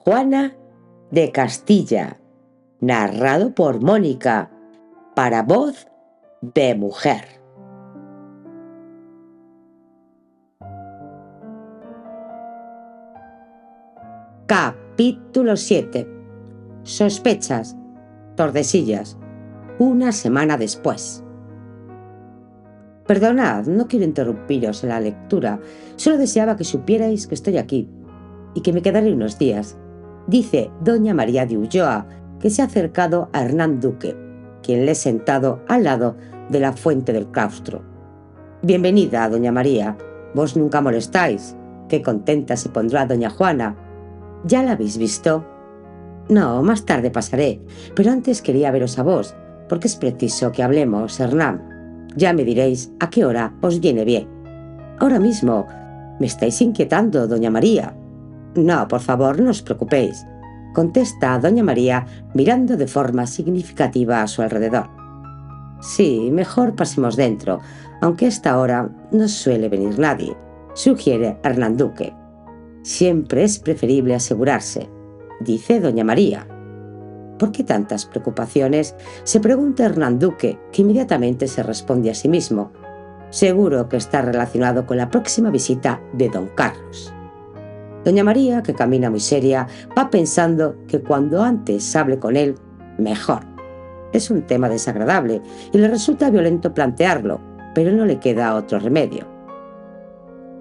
Juana de Castilla, narrado por Mónica, para voz de mujer. Capítulo 7. Sospechas. Tordesillas. Una semana después. Perdonad, no quiero interrumpiros en la lectura. Solo deseaba que supierais que estoy aquí y que me quedaré unos días. Dice doña María de Ulloa, que se ha acercado a Hernán Duque, quien le he sentado al lado de la fuente del claustro. Bienvenida, doña María. Vos nunca molestáis. Qué contenta se pondrá doña Juana. ¿Ya la habéis visto? No, más tarde pasaré, pero antes quería veros a vos, porque es preciso que hablemos, Hernán. Ya me diréis a qué hora os viene bien. Ahora mismo me estáis inquietando, doña María. No, por favor, no os preocupéis, contesta doña María mirando de forma significativa a su alrededor. Sí, mejor pasemos dentro, aunque a esta hora no suele venir nadie, sugiere Hernán Duque. Siempre es preferible asegurarse, dice doña María. ¿Por qué tantas preocupaciones?, se pregunta Hernán Duque, que inmediatamente se responde a sí mismo. Seguro que está relacionado con la próxima visita de don Carlos. Doña María, que camina muy seria, va pensando que cuando antes hable con él, mejor. Es un tema desagradable y le resulta violento plantearlo, pero no le queda otro remedio.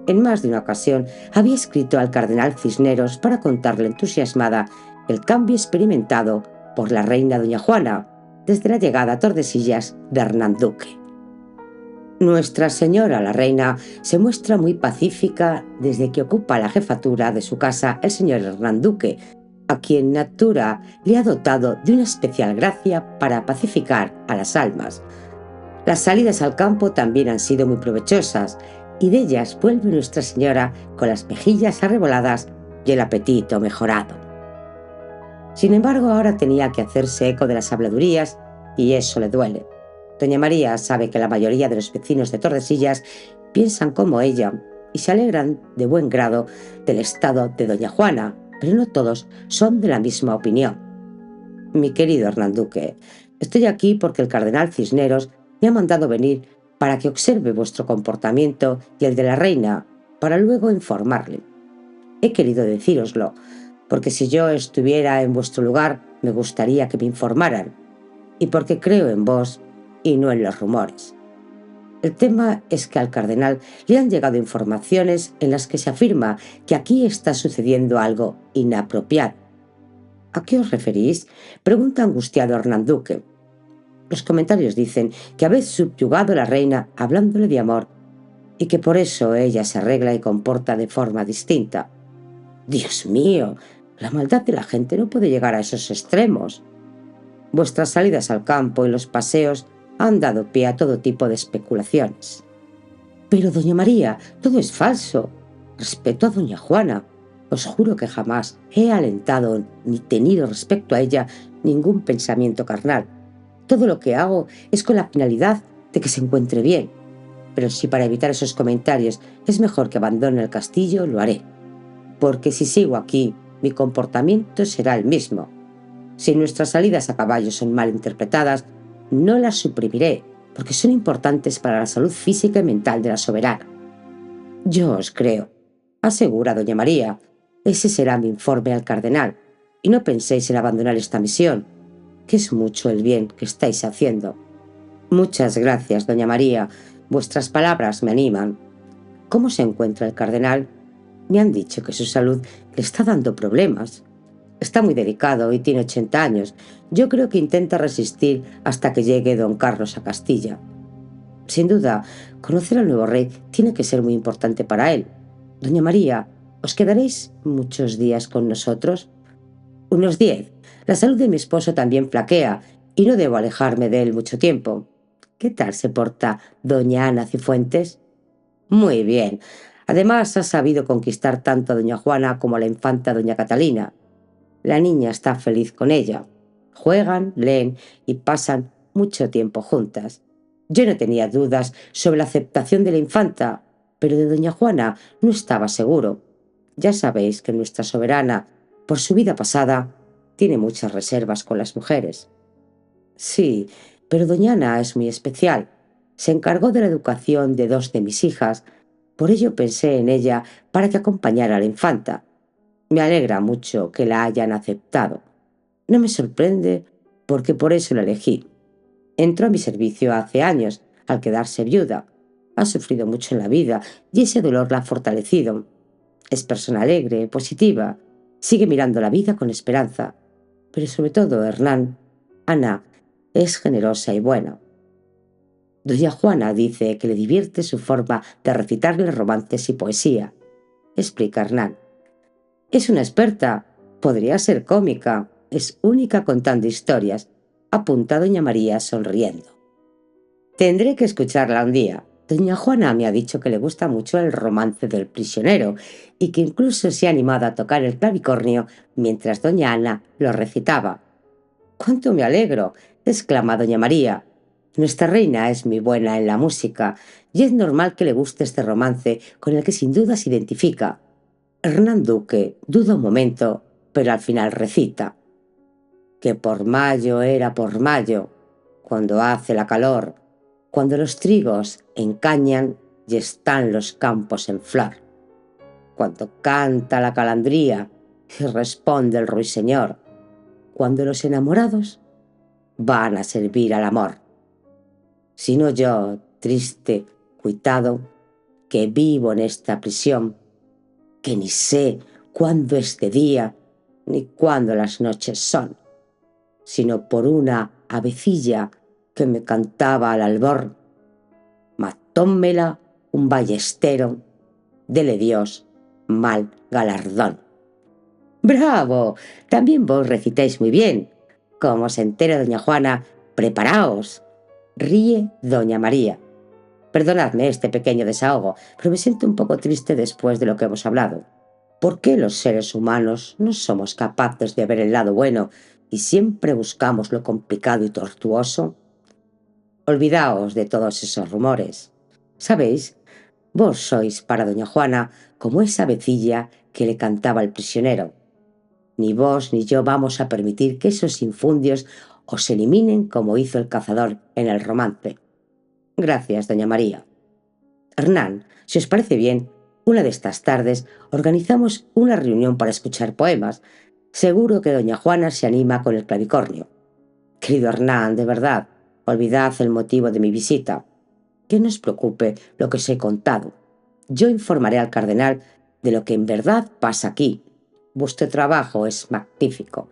En más de una ocasión había escrito al cardenal Cisneros para contarle entusiasmada el cambio experimentado por la reina doña Juana desde la llegada a Tordesillas de Hernán Duque. Nuestra señora la reina se muestra muy pacífica desde que ocupa la jefatura de su casa el señor Hernán Duque, a quien Natura le ha dotado de una especial gracia para pacificar a las almas. Las salidas al campo también han sido muy provechosas, y de ellas vuelve Nuestra Señora con las mejillas arreboladas y el apetito mejorado. Sin embargo, ahora tenía que hacerse eco de las habladurías, y eso le duele. Doña María sabe que la mayoría de los vecinos de Tordesillas piensan como ella y se alegran de buen grado del estado de doña Juana, pero no todos son de la misma opinión. Mi querido Hernán Duque, estoy aquí porque el cardenal Cisneros me ha mandado venir para que observe vuestro comportamiento y el de la reina, para luego informarle. He querido decíroslo, porque si yo estuviera en vuestro lugar, me gustaría que me informaran, y porque creo en vos y no en los rumores. El tema es que al cardenal le han llegado informaciones en las que se afirma que aquí está sucediendo algo inapropiado. ¿A qué os referís?, pregunta angustiado Hernán Duque. Los comentarios dicen que habéis subyugado a la reina hablándole de amor y que por eso ella se arregla y comporta de forma distinta. Dios mío, la maldad de la gente no puede llegar a esos extremos. Vuestras salidas al campo y los paseos han dado pie a todo tipo de especulaciones. Pero, doña María, todo es falso. Respeto a doña Juana. Os juro que jamás he alentado ni tenido respecto a ella ningún pensamiento carnal. Todo lo que hago es con la finalidad de que se encuentre bien. Pero si para evitar esos comentarios es mejor que abandone el castillo, lo haré. Porque si sigo aquí, mi comportamiento será el mismo. Si nuestras salidas a caballo son mal interpretadas, no las suprimiré, porque son importantes para la salud física y mental de la soberana. Yo os creo, asegura doña María. Ese será mi informe al cardenal, y no penséis en abandonar esta misión, que es mucho el bien que estáis haciendo. Muchas gracias, doña María. Vuestras palabras me animan. ¿Cómo se encuentra el cardenal? Me han dicho que su salud le está dando problemas. Está muy delicado y tiene 80 años. Yo creo que intenta resistir hasta que llegue don Carlos a Castilla. Sin duda, conocer al nuevo rey tiene que ser muy importante para él. Doña María, ¿os quedaréis muchos días con nosotros? Unos 10. La salud de mi esposo también flaquea y no debo alejarme de él mucho tiempo. ¿Qué tal se porta doña Ana Cifuentes? Muy bien. Además, ha sabido conquistar tanto a doña Juana como a la infanta doña Catalina. La niña está feliz con ella. Juegan, leen y pasan mucho tiempo juntas. Yo no tenía dudas sobre la aceptación de la infanta, pero de doña Juana no estaba seguro. Ya sabéis que nuestra soberana por su vida pasada, tiene muchas reservas con las mujeres. Sí, pero doña Ana es muy especial. Se encargó de la educación de 2 de mis hijas, por ello pensé en ella para que acompañara a la infanta. Me alegra mucho que la hayan aceptado. No me sorprende porque por eso la elegí. Entró a mi servicio hace años, al quedarse viuda. Ha sufrido mucho en la vida y ese dolor la ha fortalecido. Es persona alegre, positiva, sigue mirando la vida con esperanza. Pero sobre todo, Hernán, Ana, es generosa y buena. Doña Juana dice que le divierte su forma de recitarle romances y poesía, explica Hernán. Es una experta, podría ser cómica, es única contando historias, apunta doña María sonriendo. Tendré que escucharla un día. Doña Juana me ha dicho que le gusta mucho el romance del prisionero y que incluso se ha animado a tocar el clavicornio mientras doña Ana lo recitaba. ¡Cuánto me alegro!, exclama doña María. Nuestra reina es muy buena en la música y es normal que le guste este romance con el que sin duda se identifica. Hernán Duque duda un momento, pero al final recita. Que por mayo era por mayo, cuando hace la calor, cuando los trigos encañan y están los campos en flor, cuando canta la calandría y responde el ruiseñor, cuando los enamorados van a servir al amor. Sino yo, triste, cuitado, que vivo en esta prisión, que ni sé cuándo es de día ni cuándo las noches son, sino por una avecilla que me cantaba al albor, matómela un ballestero, dele Dios mal galardón. ¡Bravo! También vos recitáis muy bien. Como se entere doña Juana, preparaos. Ríe doña María. Perdonadme este pequeño desahogo, pero me siento un poco triste después de lo que hemos hablado. ¿Por qué los seres humanos no somos capaces de ver el lado bueno y siempre buscamos lo complicado y tortuoso? Olvidaos de todos esos rumores. ¿Sabéis? Vos sois para doña Juana como esa avecilla que le cantaba al prisionero. Ni vos ni yo vamos a permitir que esos infundios os eliminen como hizo el cazador en el romance. Gracias, doña María. Hernán, si os parece bien, una de estas tardes organizamos una reunión para escuchar poemas. Seguro que doña Juana se anima con el clavicornio. Querido Hernán, de verdad, olvidad el motivo de mi visita. Que no os preocupe lo que os he contado. Yo informaré al cardenal de lo que en verdad pasa aquí. Vuestro trabajo es magnífico.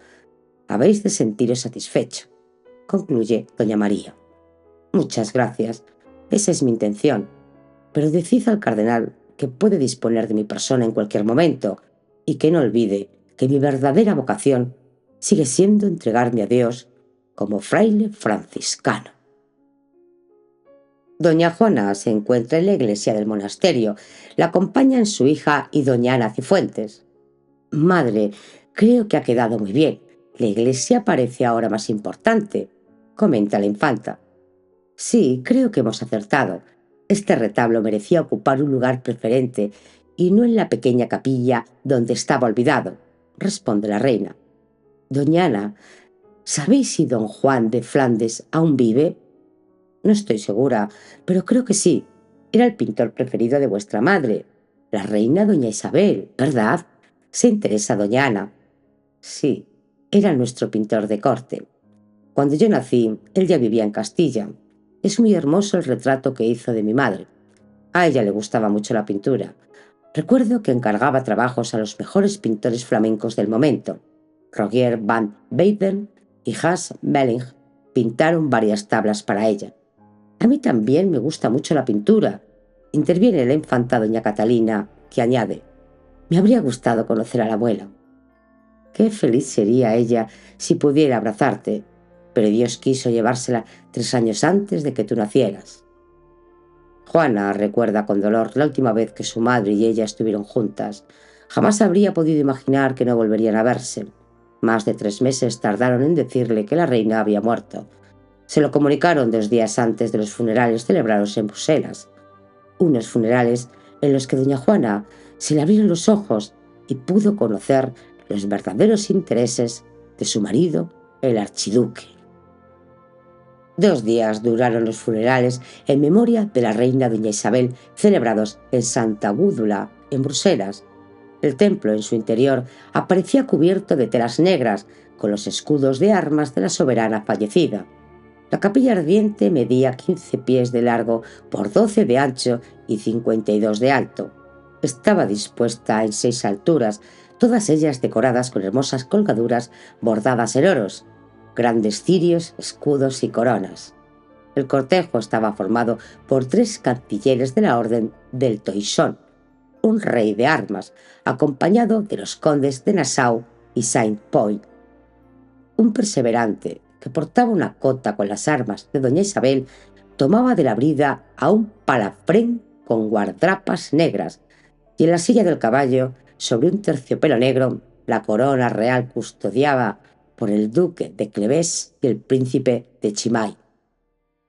Habéis de sentiros satisfecho, concluye doña María. Muchas gracias. Esa es mi intención. Pero decid al cardenal que puede disponer de mi persona en cualquier momento y que no olvide que mi verdadera vocación sigue siendo entregarme a Dios como fraile franciscano. Doña Juana se encuentra en la iglesia del monasterio. La acompañan su hija y doña Ana Cifuentes. Madre, creo que ha quedado muy bien. La iglesia parece ahora más importante, comenta la infanta. Sí, creo que hemos acertado. Este retablo merecía ocupar un lugar preferente y no en la pequeña capilla donde estaba olvidado, responde la reina. Doña Ana, ¿sabéis si don Juan de Flandes aún vive? No estoy segura, pero creo que sí. Era el pintor preferido de vuestra madre, la reina doña Isabel, ¿verdad? Se interesa doña Ana. Sí, era nuestro pintor de corte. Cuando yo nací, él ya vivía en Castilla. Es muy hermoso el retrato que hizo de mi madre. A ella le gustaba mucho la pintura. Recuerdo que encargaba trabajos a los mejores pintores flamencos del momento. Rogier van Weyden y Hans Melling pintaron varias tablas para ella. A mí también me gusta mucho la pintura. Interviene la infanta doña Catalina, que añade: me habría gustado conocer a la abuela. Qué feliz sería ella si pudiera abrazarte, pero Dios quiso llevársela 3 años antes de que tú nacieras. Juana recuerda con dolor la última vez que su madre y ella estuvieron juntas. Jamás habría podido imaginar que no volverían a verse. Más de 3 meses tardaron en decirle que la reina había muerto. Se lo comunicaron 2 días antes de los funerales celebrados en Bruselas. Unos funerales en los que doña Juana se le abrieron los ojos y pudo conocer los verdaderos intereses de su marido, el archiduque. 2 días duraron los funerales en memoria de la reina doña Isabel, celebrados en Santa Gúdula, en Bruselas. El templo en su interior aparecía cubierto de telas negras, con los escudos de armas de la soberana fallecida. La capilla ardiente medía 15 pies de largo por 12 de ancho y 52 de alto. Estaba dispuesta en 6 alturas, todas ellas decoradas con hermosas colgaduras bordadas en oros, grandes cirios, escudos y coronas. El cortejo estaba formado por 3 cancilleres de la Orden del Toisón, un rey de armas, acompañado de los condes de Nassau y Saint-Point. Un perseverante, que portaba una cota con las armas de doña Isabel, tomaba de la brida a un palafrén con guardrapas negras, y en la silla del caballo, sobre un terciopelo negro, la corona real custodiada por el duque de Clevés y el príncipe de Chimay.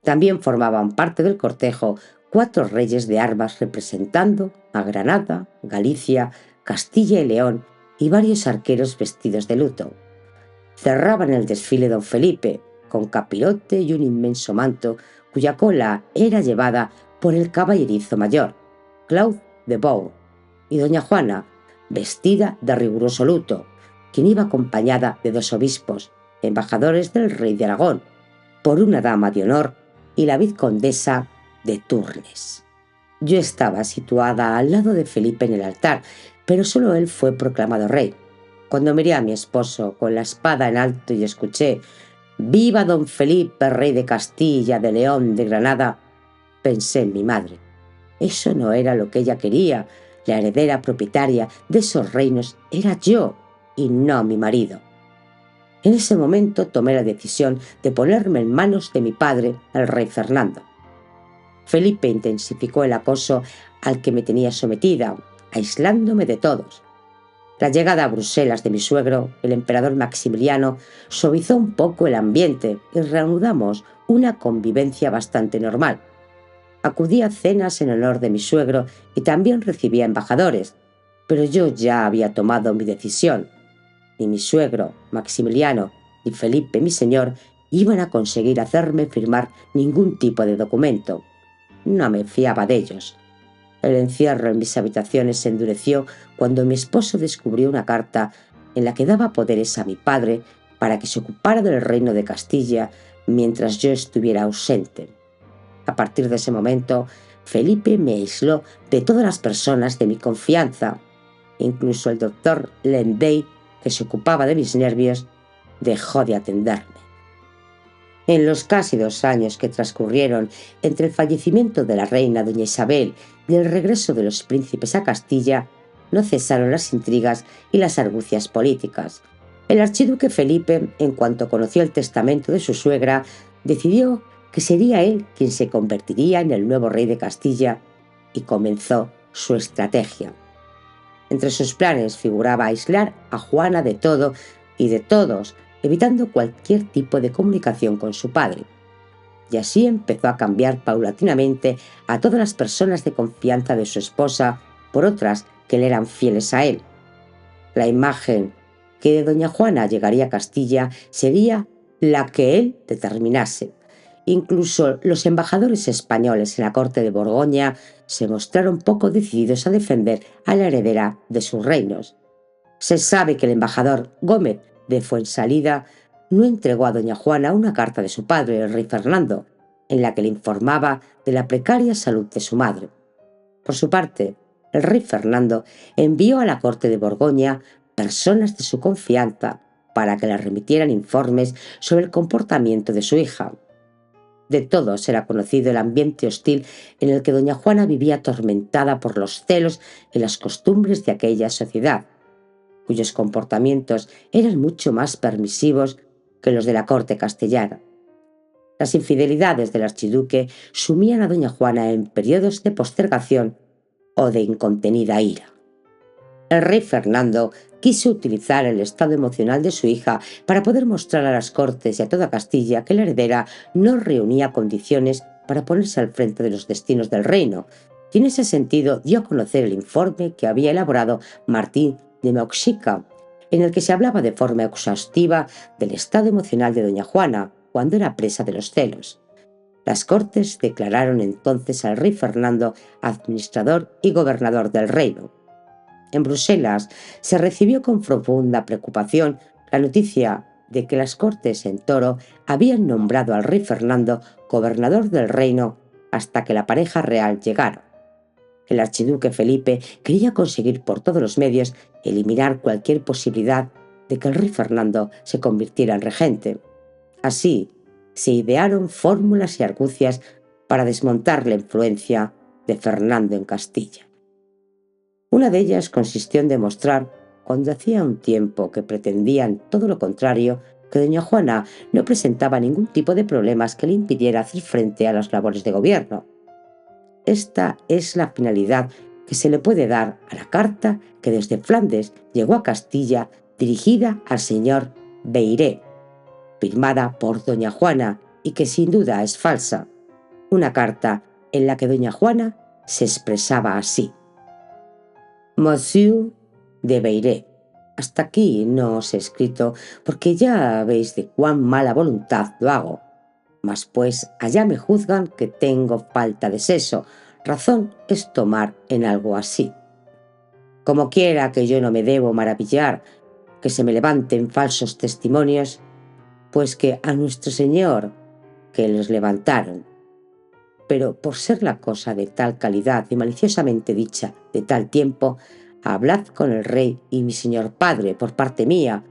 También formaban parte del cortejo 4 reyes de armas representando a Granada, Galicia, Castilla y León y varios arqueros vestidos de luto. Cerraban el desfile don Felipe, con capirote y un inmenso manto cuya cola era llevada por el caballerizo mayor, Claude de Bourg, y doña Juana, vestida de riguroso luto, quien iba acompañada de 2 obispos, embajadores del rey de Aragón, por una dama de honor y la vizcondesa de Tournes. Yo estaba situada al lado de Felipe en el altar, pero solo él fue proclamado rey. Cuando miré a mi esposo con la espada en alto y escuché «Viva don Felipe, rey de Castilla, de León, de Granada», pensé en mi madre. Eso no era lo que ella quería. La heredera propietaria de esos reinos era yo y no mi marido. En ese momento tomé la decisión de ponerme en manos de mi padre, el rey Fernando. Felipe intensificó el acoso al que me tenía sometida, aislándome de todos. La llegada a Bruselas de mi suegro, el emperador Maximiliano, suavizó un poco el ambiente y reanudamos una convivencia bastante normal. Acudí a cenas en honor de mi suegro y también recibía embajadores, pero yo ya había tomado mi decisión. Ni mi suegro, Maximiliano, ni Felipe, mi señor, iban a conseguir hacerme firmar ningún tipo de documento. No me fiaba de ellos. El encierro en mis habitaciones se endureció cuando mi esposo descubrió una carta en la que daba poderes a mi padre para que se ocupara del reino de Castilla mientras yo estuviera ausente. A partir de ese momento, Felipe me aisló de todas las personas de mi confianza. Incluso el doctor Lendey, que se ocupaba de mis nervios, dejó de atenderme. En los casi 2 años que transcurrieron entre el fallecimiento de la reina doña Isabel y el regreso de los príncipes a Castilla, no cesaron las intrigas y las argucias políticas. El archiduque Felipe, en cuanto conoció el testamento de su suegra, decidió que sería él quien se convertiría en el nuevo rey de Castilla y comenzó su estrategia. Entre sus planes figuraba aislar a Juana de todo y de todos, evitando cualquier tipo de comunicación con su padre. Y así empezó a cambiar paulatinamente a todas las personas de confianza de su esposa por otras que le eran fieles a él. La imagen que de doña Juana llegaría a Castilla sería la que él determinase. Incluso los embajadores españoles en la corte de Borgoña se mostraron poco decididos a defender a la heredera de sus reinos. Se sabe que el embajador Gómez de Fuensalida no entregó a doña Juana una carta de su padre, el rey Fernando, en la que le informaba de la precaria salud de su madre. Por su parte, el rey Fernando envió a la corte de Borgoña personas de su confianza para que le remitieran informes sobre el comportamiento de su hija. De todos era conocido el ambiente hostil en el que doña Juana vivía, atormentada por los celos y las costumbres de aquella sociedad, cuyos comportamientos eran mucho más permisivos que los de la corte castellana. Las infidelidades del archiduque sumían a doña Juana en periodos de postergación o de incontenida ira. El rey Fernando quiso utilizar el estado emocional de su hija para poder mostrar a las cortes y a toda Castilla que la heredera no reunía condiciones para ponerse al frente de los destinos del reino, y en ese sentido dio a conocer el informe que había elaborado Martín de Moxica, en el que se hablaba de forma exhaustiva del estado emocional de doña Juana cuando era presa de los celos. Las Cortes declararon entonces al rey Fernando administrador y gobernador del reino. En Bruselas se recibió con profunda preocupación la noticia de que las Cortes en Toro habían nombrado al rey Fernando gobernador del reino hasta que la pareja real llegara. El archiduque Felipe quería conseguir por todos los medios eliminar cualquier posibilidad de que el rey Fernando se convirtiera en regente. Así, se idearon fórmulas y argucias para desmontar la influencia de Fernando en Castilla. Una de ellas consistió en demostrar, cuando hacía un tiempo que pretendían todo lo contrario, que doña Juana no presentaba ningún tipo de problemas que le impidiera hacer frente a las labores de gobierno. Esta es la finalidad que se le puede dar a la carta que desde Flandes llegó a Castilla dirigida al señor Beiré, firmada por doña Juana y que sin duda es falsa. Una carta en la que doña Juana se expresaba así: Monsieur de Beiré. Hasta aquí no os he escrito porque ya veis de cuán mala voluntad lo hago. Mas pues allá me juzgan que tengo falta de seso. Razón es tomar en algo así. Como quiera que yo no me debo maravillar que se me levanten falsos testimonios, pues que a nuestro Señor que les levantaron. Pero por ser la cosa de tal calidad y maliciosamente dicha de tal tiempo, hablad con el rey y mi señor padre por parte mía,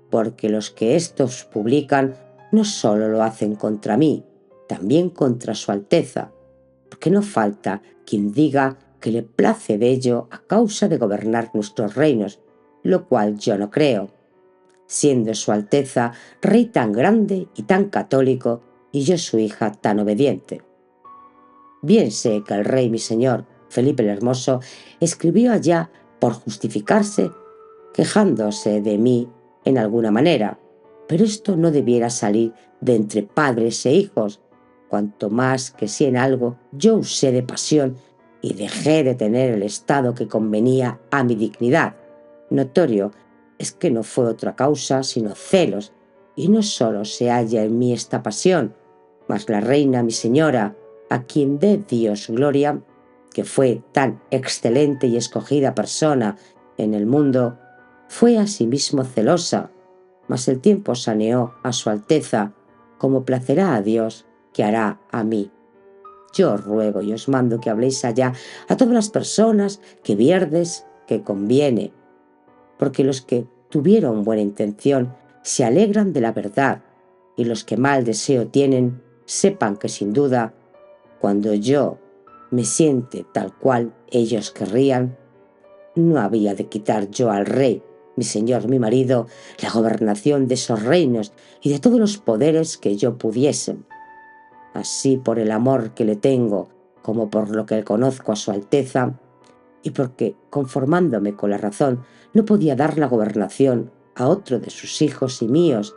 porque los que éstos publican no solo lo hacen contra mí, también contra su Alteza, porque no falta quien diga que le place de ello a causa de gobernar nuestros reinos, lo cual yo no creo, siendo su Alteza rey tan grande y tan católico, y yo su hija tan obediente. Bien sé que el rey mi señor, Felipe el Hermoso, escribió allá por justificarse, quejándose de mí en alguna manera, pero esto no debiera salir de entre padres e hijos, cuanto más que si en algo yo usé de pasión y dejé de tener el estado que convenía a mi dignidad. Notorio es que no fue otra causa sino celos, y no solo se halla en mí esta pasión, mas la reina mi señora, a quien dé Dios gloria, que fue tan excelente y escogida persona en el mundo, fue asimismo celosa, mas el tiempo saneó a su Alteza, como placerá a Dios que hará a mí. Yo os ruego y os mando que habléis allá a todas las personas que vierdes que conviene, porque los que tuvieron buena intención se alegran de la verdad, y los que mal deseo tienen, sepan que sin duda, cuando yo me siente tal cual ellos querrían, no había de quitar yo al rey, mi señor, mi marido, la gobernación de esos reinos y de todos los poderes que yo pudiese. Así por el amor que le tengo, como por lo que conozco a su Alteza, y porque, conformándome con la razón, no podía dar la gobernación a otro de sus hijos y míos,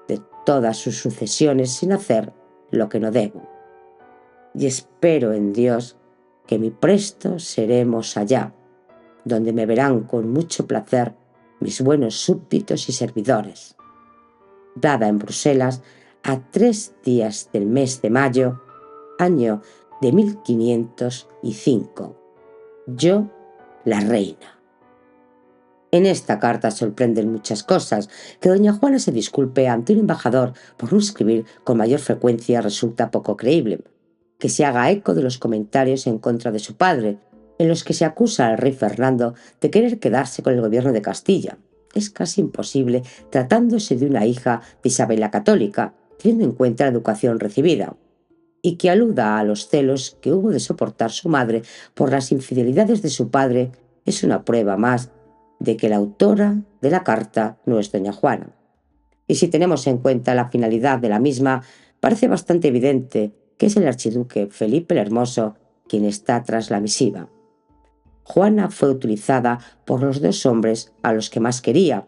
de todas sus sucesiones, sin hacer lo que no debo. Y espero en Dios que muy presto seremos allá, donde me verán con mucho placer mis buenos súbditos y servidores. Dada en Bruselas a 3 días del mes de mayo, año de 1505. Yo, la reina. En esta carta sorprenden muchas cosas. Que doña Juana se disculpe ante un embajador por no escribir con mayor frecuencia resulta poco creíble. Que se haga eco de los comentarios en contra de su padre, en los que se acusa al rey Fernando de querer quedarse con el gobierno de Castilla. Es casi imposible tratándose de una hija de Isabel la Católica, teniendo en cuenta la educación recibida. Y que aluda a los celos que hubo de soportar su madre por las infidelidades de su padre es una prueba más de que la autora de la carta no es doña Juana. Y si tenemos en cuenta la finalidad de la misma, parece bastante evidente que es el archiduque Felipe el Hermoso quien está tras la misiva. Juana fue utilizada por los 2 hombres a los que más quería,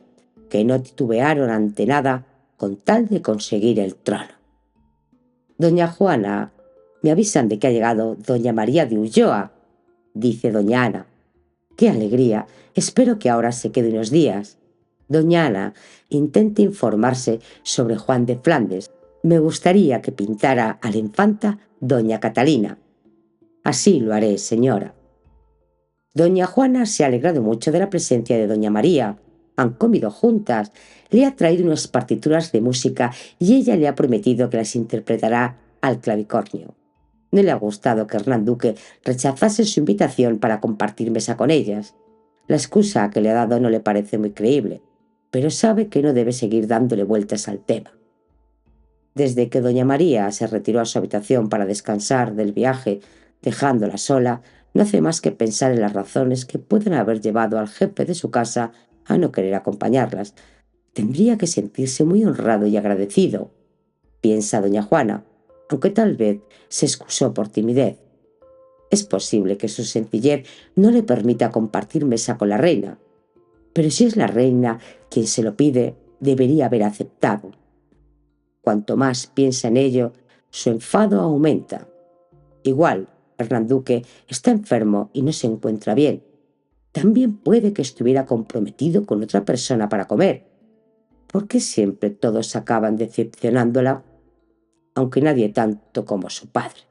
que no titubearon ante nada con tal de conseguir el trono. Doña Juana, me avisan de que ha llegado doña María de Ulloa, dice doña Ana. ¡Qué alegría! Espero que ahora se quede unos días. Doña Ana intenta informarse sobre Juan de Flandes. Me gustaría que pintara a la infanta doña Catalina. Así lo haré, señora. Doña Juana se ha alegrado mucho de la presencia de doña María. Han comido juntas. Le ha traído unas partituras de música y ella le ha prometido que las interpretará al clavicornio. No le ha gustado que Hernán Duque rechazase su invitación para compartir mesa con ellas. La excusa que le ha dado no le parece muy creíble, pero sabe que no debe seguir dándole vueltas al tema. Desde que doña María se retiró a su habitación para descansar del viaje, dejándola sola, no hace más que pensar en las razones que pueden haber llevado al jefe de su casa a no querer acompañarlas. Tendría que sentirse muy honrado y agradecido, piensa doña Juana, aunque tal vez se excusó por timidez. Es posible que su sencillez no le permita compartir mesa con la reina, pero si es la reina quien se lo pide, debería haber aceptado. Cuanto más piensa en ello, su enfado aumenta. Igual, Hernán Duque está enfermo y no se encuentra bien. También puede que estuviera comprometido con otra persona para comer. ¿Por qué siempre todos acaban decepcionándola? Aunque nadie tanto como su padre.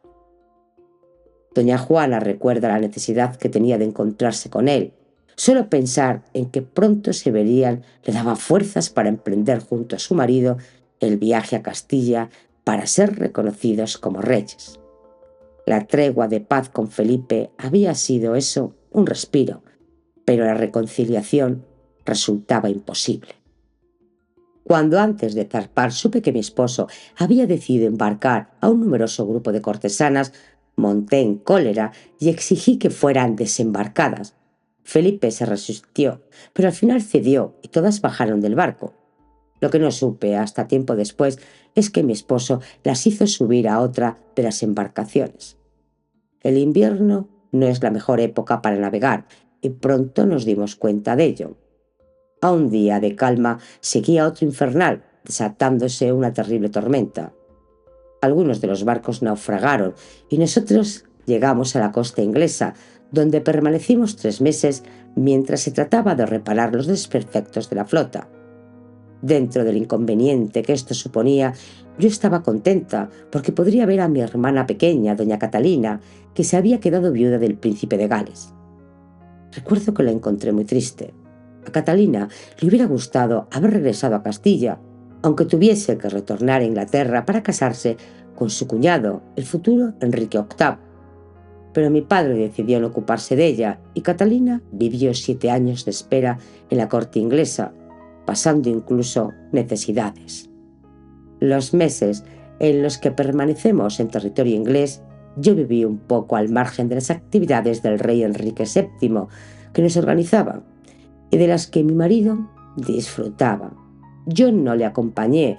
Doña Juana recuerda la necesidad que tenía de encontrarse con él. Solo pensar en que pronto se verían le daba fuerzas para emprender junto a su marido el viaje a Castilla para ser reconocidos como reyes. La tregua de paz con Felipe había sido eso, un respiro, pero la reconciliación resultaba imposible. Cuando antes de zarpar supe que mi esposo había decidido embarcar a un numeroso grupo de cortesanas, monté en cólera y exigí que fueran desembarcadas. Felipe se resistió, pero al final cedió y todas bajaron del barco. Lo que no supe hasta tiempo después es que mi esposo las hizo subir a otra de las embarcaciones. El invierno no es la mejor época para navegar y pronto nos dimos cuenta de ello. A un día de calma seguía otro infernal, desatándose una terrible tormenta. Algunos de los barcos naufragaron y nosotros llegamos a la costa inglesa, donde permanecimos 3 meses mientras se trataba de reparar los desperfectos de la flota. Dentro del inconveniente que esto suponía, yo estaba contenta porque podría ver a mi hermana pequeña, doña Catalina, que se había quedado viuda del príncipe de Gales. Recuerdo que la encontré muy triste. A Catalina le hubiera gustado haber regresado a Castilla, aunque tuviese que retornar a Inglaterra para casarse con su cuñado, el futuro Enrique VIII. Pero mi padre decidió no ocuparse de ella y Catalina vivió 7 años de espera en la corte inglesa, pasando incluso necesidades. Los meses en los que permanecemos en territorio inglés, yo viví un poco al margen de las actividades del rey Enrique VII, que nos organizaba, y de las que mi marido disfrutaba. Yo no le acompañé,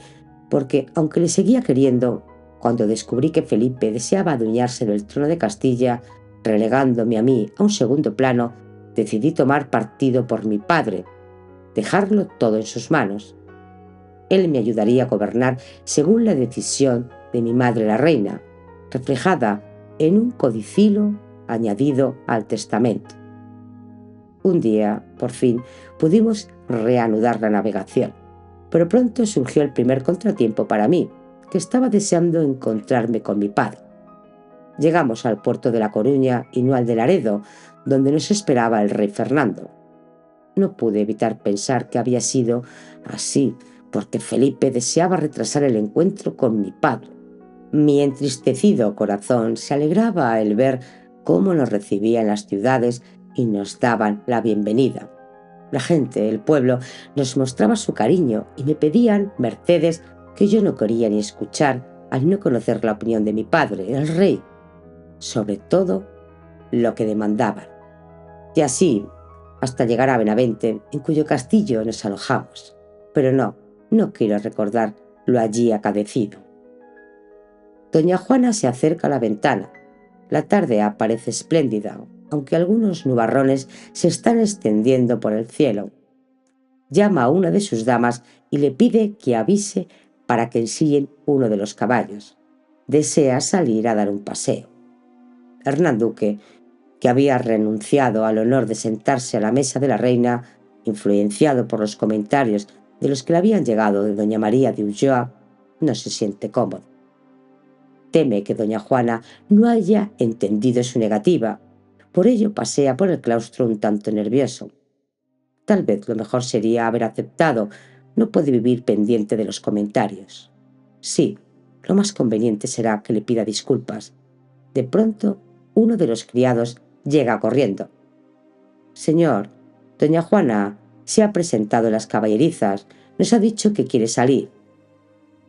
porque aunque le seguía queriendo, cuando descubrí que Felipe deseaba adueñarse del trono de Castilla, relegándome a mí a un segundo plano, decidí tomar partido por mi padre, dejarlo todo en sus manos. Él me ayudaría a gobernar según la decisión de mi madre la reina, reflejada en un codicilo añadido al testamento. Un día, por fin, pudimos reanudar la navegación, pero pronto surgió el primer contratiempo para mí, que estaba deseando encontrarme con mi padre. Llegamos al puerto de La Coruña y no al de Laredo, donde nos esperaba el rey Fernando. No pude evitar pensar que había sido así, porque Felipe deseaba retrasar el encuentro con mi padre. Mi entristecido corazón se alegraba al ver cómo nos recibían las ciudades y nos daban la bienvenida. La gente, el pueblo, nos mostraba su cariño y me pedían mercedes que yo no quería ni escuchar al no conocer la opinión de mi padre, el rey, sobre todo lo que demandaban. Y así, hasta llegar a Benavente, en cuyo castillo nos alojamos. Pero no quiero recordar lo allí acaecido. Doña Juana se acerca a la ventana. La tarde aparece espléndida, aunque algunos nubarrones se están extendiendo por el cielo. Llama a una de sus damas y le pide que avise para que ensillen uno de los caballos. Desea salir a dar un paseo. Hernán Duque, que había renunciado al honor de sentarse a la mesa de la reina, influenciado por los comentarios de los que le habían llegado de doña María de Ulloa, no se siente cómodo. Teme que doña Juana no haya entendido su negativa, por ello pasea por el claustro un tanto nervioso. Tal vez lo mejor sería haber aceptado, no puede vivir pendiente de los comentarios. Sí, lo más conveniente será que le pida disculpas. De pronto, uno de los criados llega corriendo. «Señor, doña Juana se ha presentado en las caballerizas, nos ha dicho que quiere salir».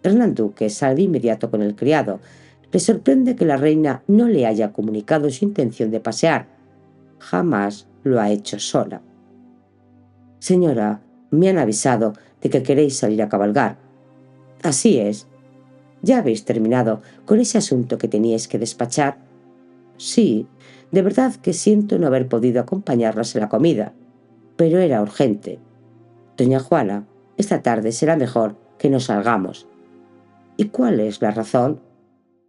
Hernán Duque sale de inmediato con el criado. Le sorprende que la reina no le haya comunicado su intención de pasear. Jamás lo ha hecho sola. «Señora, me han avisado de que queréis salir a cabalgar». «Así es. ¿Ya habéis terminado con ese asunto que teníais que despachar?» «Sí, de verdad que siento no haber podido acompañarlas en la comida, pero era urgente. Doña Juana, esta tarde será mejor que no salgamos». «¿Y cuál es la razón?»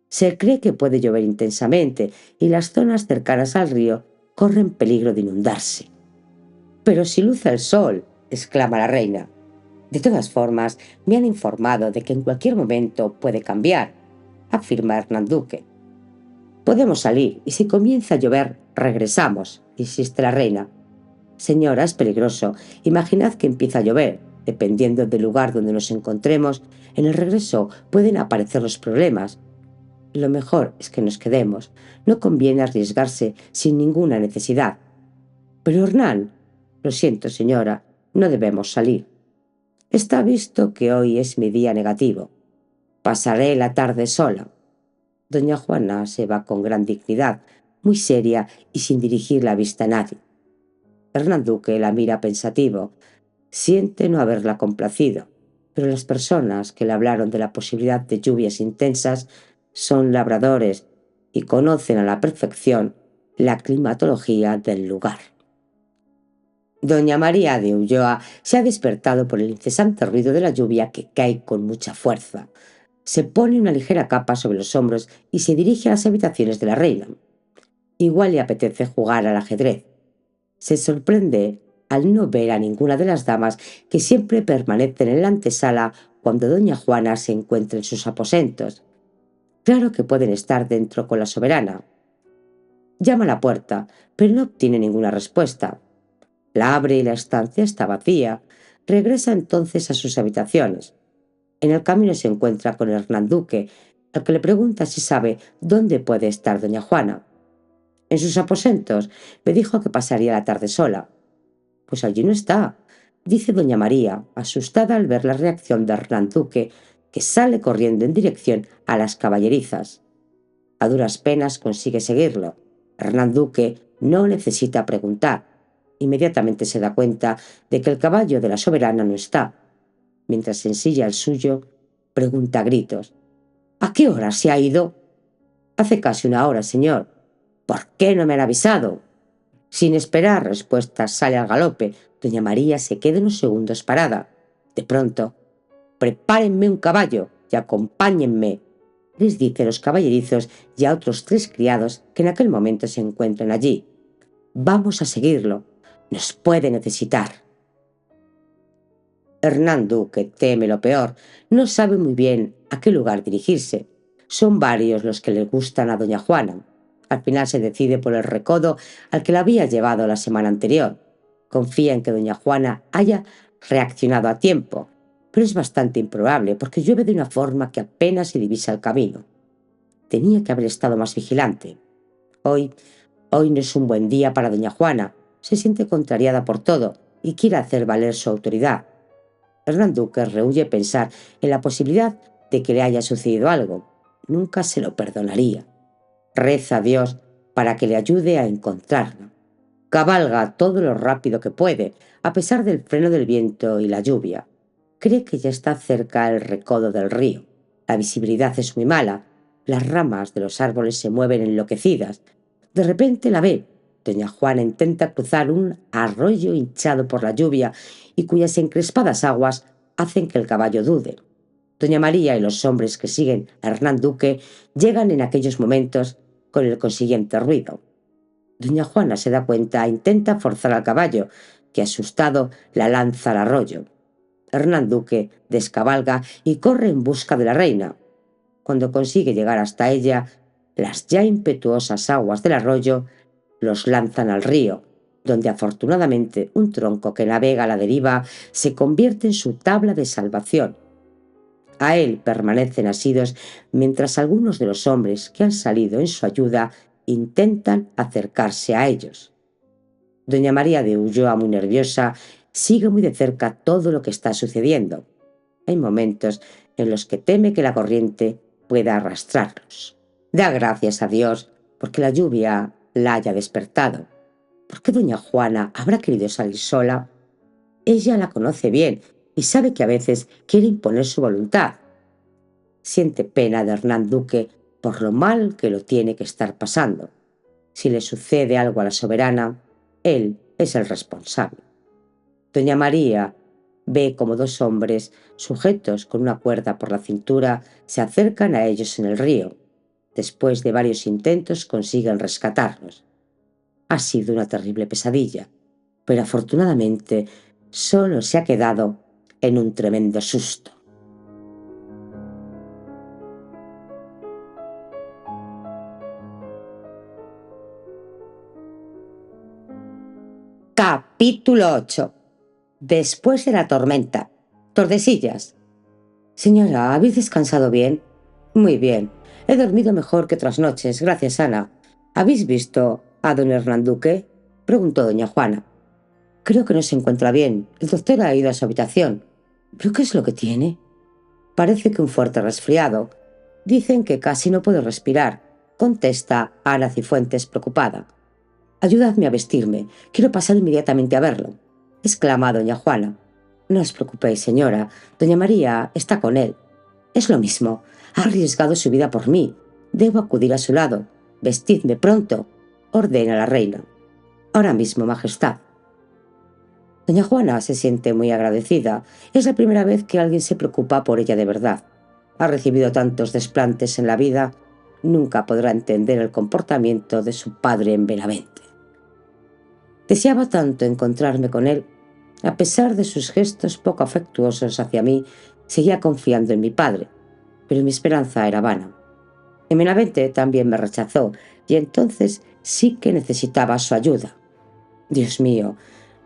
«Se cree que puede llover intensamente y las zonas cercanas al río corren peligro de inundarse». «Pero si luce el sol», exclama la reina. «De todas formas, me han informado de que en cualquier momento puede cambiar», afirma Hernán Duque. «Podemos salir y si comienza a llover, regresamos», insiste la reina. «Señora, es peligroso. Imaginad que empieza a llover. Dependiendo del lugar donde nos encontremos, en el regreso pueden aparecer los problemas. Lo mejor es que nos quedemos. No conviene arriesgarse sin ninguna necesidad». «Pero Hernán». «Lo siento, señora, no debemos salir. Está visto que hoy es mi día negativo. Pasaré la tarde sola». Doña Juana se va con gran dignidad, muy seria y sin dirigir la vista a nadie. Hernán Duque la mira pensativo. Siente no haberla complacido, pero las personas que le hablaron de la posibilidad de lluvias intensas son labradores y conocen a la perfección la climatología del lugar. Doña María de Ulloa se ha despertado por el incesante ruido de la lluvia que cae con mucha fuerza. Se pone una ligera capa sobre los hombros y se dirige a las habitaciones de la reina. Igual le apetece jugar al ajedrez. Se sorprende al no ver a ninguna de las damas que siempre permanecen en la antesala cuando doña Juana se encuentra en sus aposentos. Claro que pueden estar dentro con la soberana. Llama a la puerta, pero no obtiene ninguna respuesta. La abre y la estancia está vacía. Regresa entonces a sus habitaciones. En el camino se encuentra con Hernán Duque, al que le pregunta si sabe dónde puede estar doña Juana. «En sus aposentos. Me dijo que pasaría la tarde sola». «Pues allí no está», dice doña María, asustada al ver la reacción de Hernán Duque, que sale corriendo en dirección a las caballerizas. A duras penas consigue seguirlo. Hernán Duque no necesita preguntar. Inmediatamente se da cuenta de que el caballo de la soberana no está. Mientras ensilla el suyo, pregunta a gritos: «¿A qué hora se ha ido?» «Hace casi una hora, señor». «¿Por qué no me han avisado?» Sin esperar respuestas, sale al galope. Doña María se queda unos segundos parada. De pronto: «Prepárenme un caballo y acompáñenme», les dice a los caballerizos y a otros 3 criados que en aquel momento se encuentran allí. «Vamos a seguirlo. Nos puede necesitar». Hernán Duque teme lo peor. No sabe muy bien a qué lugar dirigirse. Son varios los que le gustan a doña Juana. Al final se decide por el recodo al que la había llevado la semana anterior. Confía en que doña Juana haya reaccionado a tiempo, pero es bastante improbable porque llueve de una forma que apenas se divisa el camino. Tenía que haber estado más vigilante. Hoy no es un buen día para doña Juana. Se siente contrariada por todo y quiere hacer valer su autoridad. Hernán Duque rehúye pensar en la posibilidad de que le haya sucedido algo. Nunca se lo perdonaría. Reza a Dios para que le ayude a encontrarla. Cabalga todo lo rápido que puede, a pesar del freno del viento y la lluvia. Cree que ya está cerca el recodo del río. La visibilidad es muy mala. Las ramas de los árboles se mueven enloquecidas. De repente la ve. Doña Juana intenta cruzar un arroyo hinchado por la lluvia y cuyas encrespadas aguas hacen que el caballo dude. Doña María y los hombres que siguen a Hernán Duque llegan en aquellos momentos con el consiguiente ruido. Doña Juana se da cuenta e intenta forzar al caballo, que asustado la lanza al arroyo. Hernán Duque descabalga y corre en busca de la reina. Cuando consigue llegar hasta ella, las ya impetuosas aguas del arroyo los lanzan al río, donde afortunadamente un tronco que navega a la deriva se convierte en su tabla de salvación. A él permanecen asidos mientras algunos de los hombres que han salido en su ayuda intentan acercarse a ellos. Doña María de Ulloa, muy nerviosa, sigue muy de cerca todo lo que está sucediendo. Hay momentos en los que teme que la corriente pueda arrastrarlos. Da gracias a Dios porque la lluvia la haya despertado. ¿Por qué doña Juana habrá querido salir sola? Ella la conoce bien y sabe que a veces quiere imponer su voluntad. Siente pena de Hernán Duque por lo mal que lo tiene que estar pasando. Si le sucede algo a la soberana, él es el responsable. Doña María ve como dos hombres, sujetos con una cuerda por la cintura, se acercan a ellos en el río. Después de varios intentos consiguen rescatarlos. Ha sido una terrible pesadilla, pero afortunadamente solo se ha quedado en un tremendo susto. Capítulo 8. Después de la tormenta. Tordesillas. Señora, ¿habéis descansado bien? Muy bien. He dormido mejor que otras noches, gracias, Ana. ¿Habéis visto a don Hernán Duque? Preguntó doña Juana. Creo que no se encuentra bien. El doctor ha ido a su habitación. ¿Pero qué es lo que tiene? Parece que un fuerte resfriado. Dicen que casi no puede respirar, contesta Ana Cifuentes preocupada. Ayudadme a vestirme. Quiero pasar inmediatamente a verlo, exclama doña Juana. No os preocupéis, señora. Doña María está con él. Es lo mismo. Ha arriesgado su vida por mí. Debo acudir a su lado. Vestidme pronto, ordena la reina. Ahora mismo, majestad. Doña Juana se siente muy agradecida. Es la primera vez que alguien se preocupa por ella de verdad. Ha recibido tantos desplantes en la vida, nunca podrá entender el comportamiento de su padre en Benavente. Deseaba tanto encontrarme con él. A pesar de sus gestos poco afectuosos hacia mí, seguía confiando en mi padre, pero mi esperanza era vana. En Benavente también me rechazó, y entonces sí que necesitaba su ayuda. Dios mío,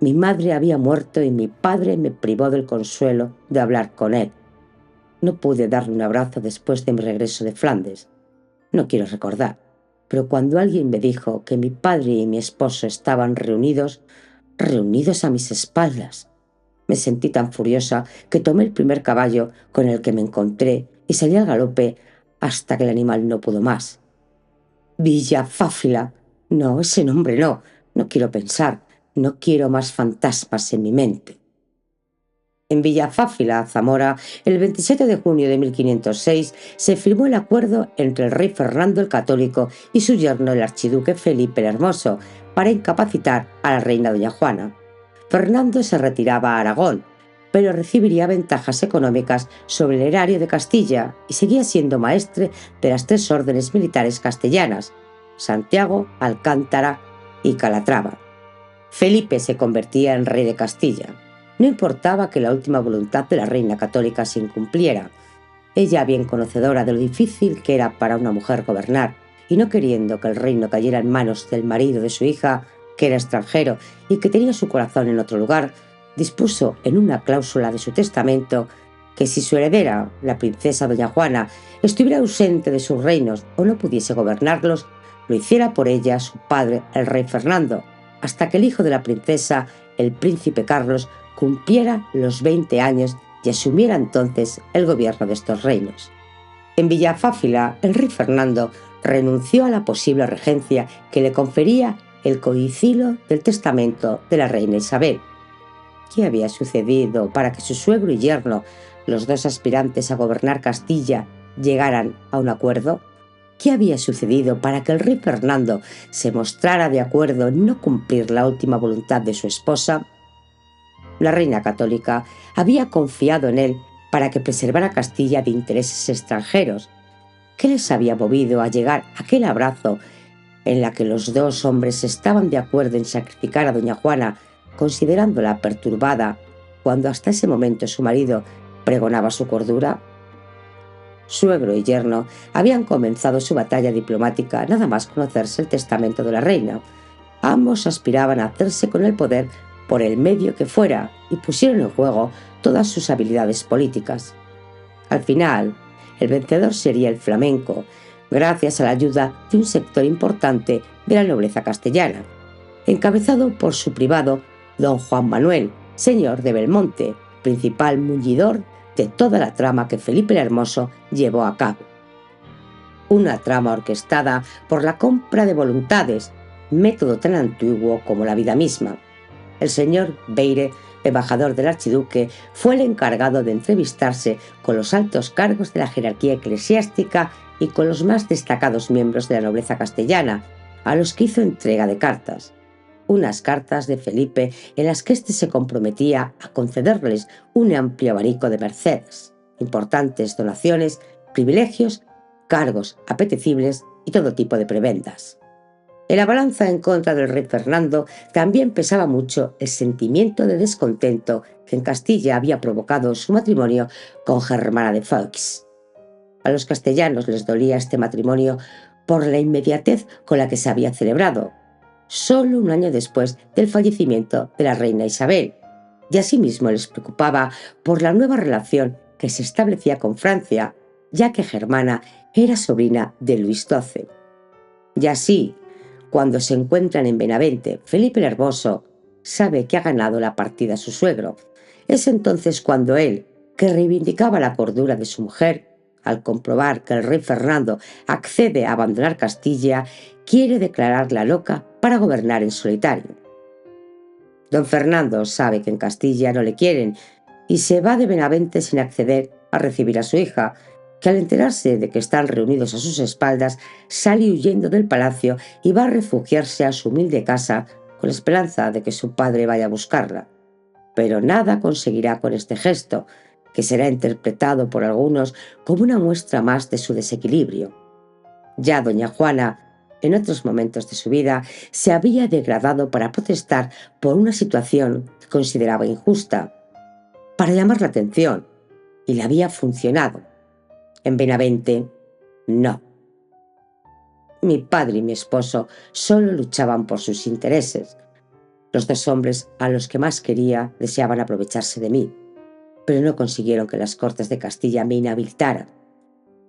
mi madre había muerto y mi padre me privó del consuelo de hablar con él. No pude darle un abrazo después de mi regreso de Flandes. No quiero recordar, pero cuando alguien me dijo que mi padre y mi esposo estaban reunidos a mis espaldas, me sentí tan furiosa que tomé el primer caballo con el que me encontré y salí al galope hasta que el animal no pudo más. Villafáfila. No, ese nombre no. No quiero pensar. No quiero más fantasmas en mi mente. En Villafáfila, Zamora, el 27 de junio de 1506, se firmó el acuerdo entre el rey Fernando el Católico y su yerno el archiduque Felipe el Hermoso para incapacitar a la reina doña Juana. Fernando se retiraba a Aragón, pero recibiría ventajas económicas sobre el erario de Castilla y seguía siendo maestre de las 3 órdenes militares castellanas: Santiago, Alcántara y Calatrava. Felipe se convertía en rey de Castilla. No importaba que la última voluntad de la reina católica se incumpliera. Ella, bien conocedora de lo difícil que era para una mujer gobernar, y no queriendo que el reino cayera en manos del marido de su hija, que era extranjero y que tenía su corazón en otro lugar, dispuso en una cláusula de su testamento que si su heredera, la princesa doña Juana, estuviera ausente de sus reinos o no pudiese gobernarlos, lo hiciera por ella su padre, el rey Fernando, hasta que el hijo de la princesa, el príncipe Carlos, cumpliera los 20 años y asumiera entonces el gobierno de estos reinos. En Villafáfila, el rey Fernando renunció a la posible regencia que le confería el codicilo del testamento de la reina Isabel. ¿Qué había sucedido para que su suegro y yerno, los dos aspirantes a gobernar Castilla, llegaran a un acuerdo? ¿Qué había sucedido para que el rey Fernando se mostrara de acuerdo en no cumplir la última voluntad de su esposa? La reina católica había confiado en él para que preservara Castilla de intereses extranjeros. ¿Qué les había movido a llegar a aquel abrazo en la que los dos hombres estaban de acuerdo en sacrificar a doña Juana considerándola perturbada cuando hasta ese momento su marido pregonaba su cordura? Suegro y yerno habían comenzado su batalla diplomática nada más conocerse el testamento de la reina. Ambos aspiraban a hacerse con el poder por el medio que fuera y pusieron en juego todas sus habilidades políticas. Al final, el vencedor sería el flamenco, gracias a la ayuda de un sector importante de la nobleza castellana, encabezado por su privado don Juan Manuel, señor de Belmonte, principal muñidor de toda la trama que Felipe el Hermoso llevó a cabo. Una trama orquestada por la compra de voluntades, método tan antiguo como la vida misma. El señor Beire, embajador del archiduque, fue el encargado de entrevistarse con los altos cargos de la jerarquía eclesiástica y con los más destacados miembros de la nobleza castellana, a los que hizo entrega de cartas. Unas cartas de Felipe en las que éste se comprometía a concederles un amplio abanico de mercedes, importantes donaciones, privilegios, cargos apetecibles y todo tipo de prebendas. En la balanza en contra del rey Fernando también pesaba mucho el sentimiento de descontento que en Castilla había provocado su matrimonio con Germana de Foix. A los castellanos les dolía este matrimonio por la inmediatez con la que se había celebrado, solo un año después del fallecimiento de la reina Isabel, y asimismo les preocupaba por la nueva relación que se establecía con Francia, ya que Germana era sobrina de Luis XII. Y así, cuando se encuentran en Benavente, Felipe el Hermoso sabe que ha ganado la partida a su suegro. Es entonces cuando él, que reivindicaba la cordura de su mujer, al comprobar que el rey Fernando accede a abandonar Castilla, quiere declararla loca para gobernar en solitario. Don Fernando sabe que en Castilla no le quieren y se va de Benavente sin acceder a recibir a su hija, que al enterarse de que están reunidos a sus espaldas, sale huyendo del palacio y va a refugiarse a su humilde casa con la esperanza de que su padre vaya a buscarla. Pero nada conseguirá con este gesto, que será interpretado por algunos como una muestra más de su desequilibrio. Ya doña Juana, en otros momentos de su vida, se había degradado para protestar por una situación que consideraba injusta, para llamar la atención, y le había funcionado. En Benavente, no. Mi padre y mi esposo solo luchaban por sus intereses. Los dos hombres a los que más quería deseaban aprovecharse de mí, pero no consiguieron que las Cortes de Castilla me inhabilitaran.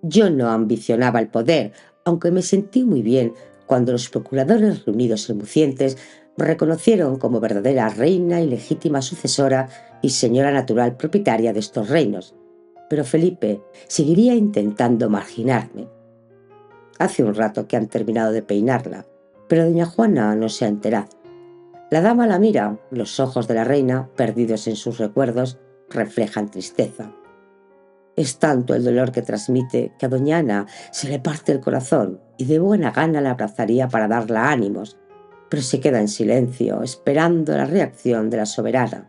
Yo no ambicionaba el poder, aunque me sentí muy bien cuando los procuradores reunidos en Mucientes me reconocieron como verdadera reina y legítima sucesora y señora natural propietaria de estos reinos. Pero Felipe seguiría intentando marginarme. Hace un rato que han terminado de peinarla, pero doña Juana no se ha enterado. La dama la mira, los ojos de la reina, perdidos en sus recuerdos, reflejan tristeza. Es tanto el dolor que transmite que a doña Ana se le parte el corazón y de buena gana la abrazaría para darla ánimos, pero se queda en silencio, esperando la reacción de la soberana.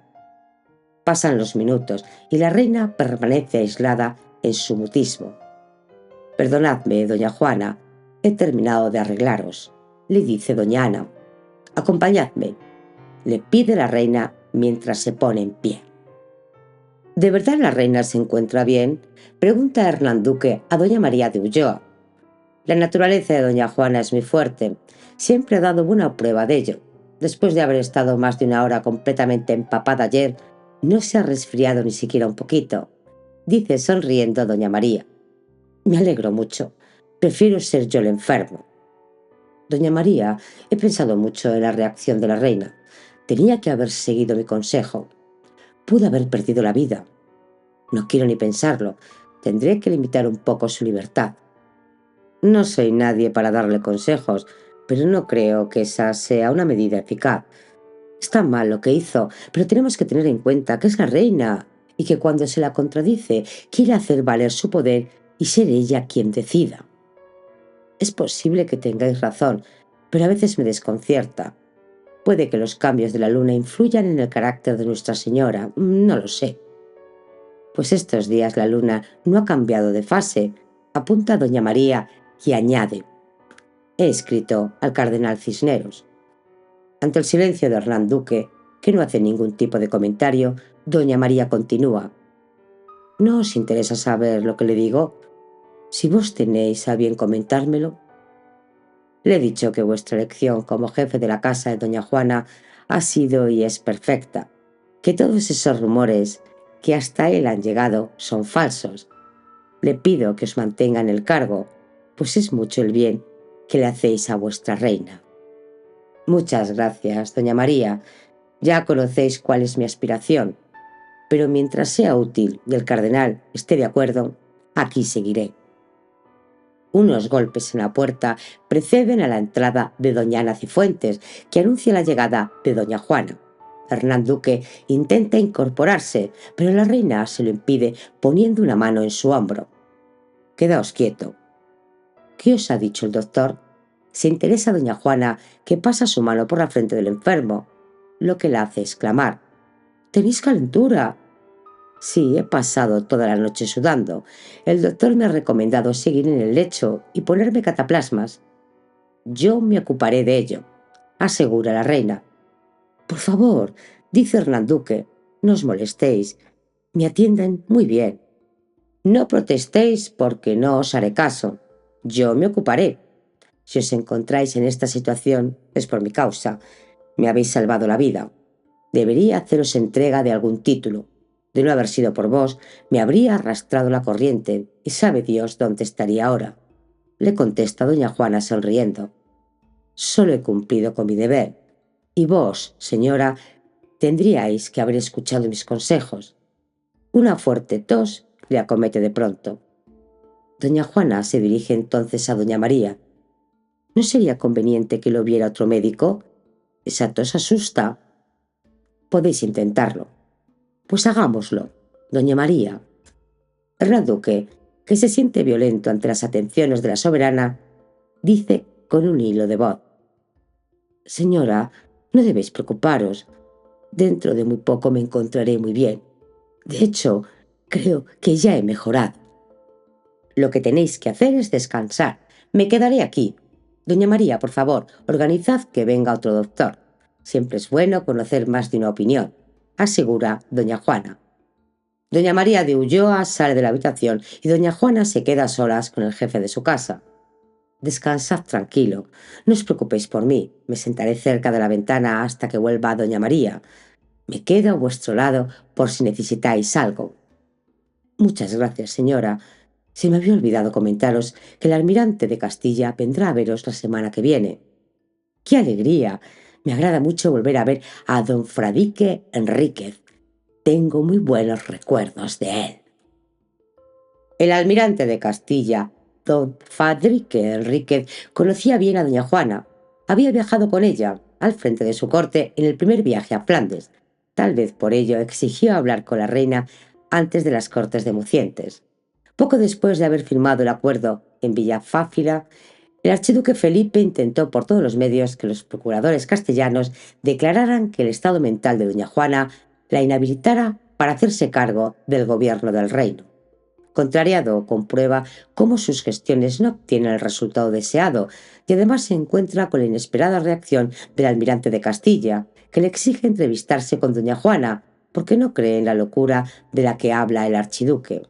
Pasan los minutos y la reina permanece aislada en su mutismo. «Perdonadme, doña Juana, he terminado de arreglaros», le dice doña Ana. «Acompañadme», le pide la reina mientras se pone en pie. «¿De verdad la reina se encuentra bien?», pregunta Hernán Duque a doña María de Ulloa. «La naturaleza de doña Juana es muy fuerte, siempre ha dado buena prueba de ello. Después de haber estado más de una hora completamente empapada ayer, no se ha resfriado ni siquiera un poquito», dice sonriendo doña María. «Me alegro mucho, prefiero ser yo el enfermo». «Doña María, he pensado mucho en la reacción de la reina. Tenía que haber seguido mi consejo. Pude haber perdido la vida. No quiero ni pensarlo. Tendré que limitar un poco su libertad. No soy nadie para darle consejos, pero no creo que esa sea una medida eficaz. Está mal lo que hizo, pero tenemos que tener en cuenta que es la reina y que cuando se la contradice quiere hacer valer su poder y ser ella quien decida. Es posible que tengáis razón, pero a veces me desconcierta. Puede que los cambios de la luna influyan en el carácter de Nuestra Señora, no lo sé». «Pues estos días la luna no ha cambiado de fase», apunta doña María y añade: «He escrito al cardenal Cisneros». Ante el silencio de Hernán Duque, que no hace ningún tipo de comentario, doña María continúa. ¿No os interesa saber lo que le digo? Si vos tenéis a bien comentármelo. Le he dicho que vuestra elección como jefe de la casa de doña Juana ha sido y es perfecta, que todos esos rumores que hasta él han llegado son falsos. Le pido que os mantenga en el cargo, pues es mucho el bien que le hacéis a vuestra reina. Muchas gracias, doña María. Ya conocéis cuál es mi aspiración, pero mientras sea útil y el cardenal esté de acuerdo, aquí seguiré. Unos golpes en la puerta preceden a la entrada de doña Ana Cifuentes, que anuncia la llegada de doña Juana. Hernán Duque intenta incorporarse, pero la reina se lo impide poniendo una mano en su hombro. Quedaos quieto. ¿Qué os ha dicho el doctor? Se interesa doña Juana, que pasa su mano por la frente del enfermo, lo que la hace exclamar. «¿Tenéis calentura?» Sí, he pasado toda la noche sudando. El doctor me ha recomendado seguir en el lecho y ponerme cataplasmas. Yo me ocuparé de ello, asegura la reina. Por favor, dice Hernán Duque, no os molestéis. Me atienden muy bien. No protestéis porque no os haré caso. Yo me ocuparé. Si os encontráis en esta situación es por mi causa. Me habéis salvado la vida. Debería haceros entrega de algún título. De no haber sido por vos, me habría arrastrado la corriente y sabe Dios dónde estaría ahora. Le contesta doña Juana sonriendo. Solo he cumplido con mi deber, y vos, señora, tendríais que haber escuchado mis consejos. Una fuerte tos le acomete de pronto. Doña Juana se dirige entonces a doña María. ¿No sería conveniente que lo viera otro médico? Esa tos asusta. Podéis intentarlo. Pues hagámoslo, doña María. Hernán Duque, que se siente violento ante las atenciones de la soberana, dice con un hilo de voz. Señora, no debéis preocuparos. Dentro de muy poco me encontraré muy bien. De hecho, creo que ya he mejorado. Lo que tenéis que hacer es descansar. Me quedaré aquí. Doña María, por favor, organizad que venga otro doctor. Siempre es bueno conocer más de una opinión, asegura doña Juana. Doña María de Ulloa sale de la habitación y doña Juana se queda a solas con el jefe de su casa. Descansad tranquilo, no os preocupéis por mí, me sentaré cerca de la ventana hasta que vuelva doña María. Me quedo a vuestro lado por si necesitáis algo. Muchas gracias, señora. Se me había olvidado comentaros que el almirante de Castilla vendrá a veros la semana que viene. ¡Qué alegría! Me agrada mucho volver a ver a don Fradique Enríquez. Tengo muy buenos recuerdos de él. El almirante de Castilla, don Fadrique Enríquez, conocía bien a doña Juana. Había viajado con ella, al frente de su corte, en el primer viaje a Flandes. Tal vez por ello exigió hablar con la reina antes de las Cortes de Mucientes. Poco después de haber firmado el acuerdo en Villafáfila, el archiduque Felipe intentó por todos los medios que los procuradores castellanos declararan que el estado mental de doña Juana la inhabilitara para hacerse cargo del gobierno del reino. Contrariado, comprueba cómo sus gestiones no obtienen el resultado deseado y además se encuentra con la inesperada reacción del almirante de Castilla, que le exige entrevistarse con doña Juana porque no cree en la locura de la que habla el archiduque.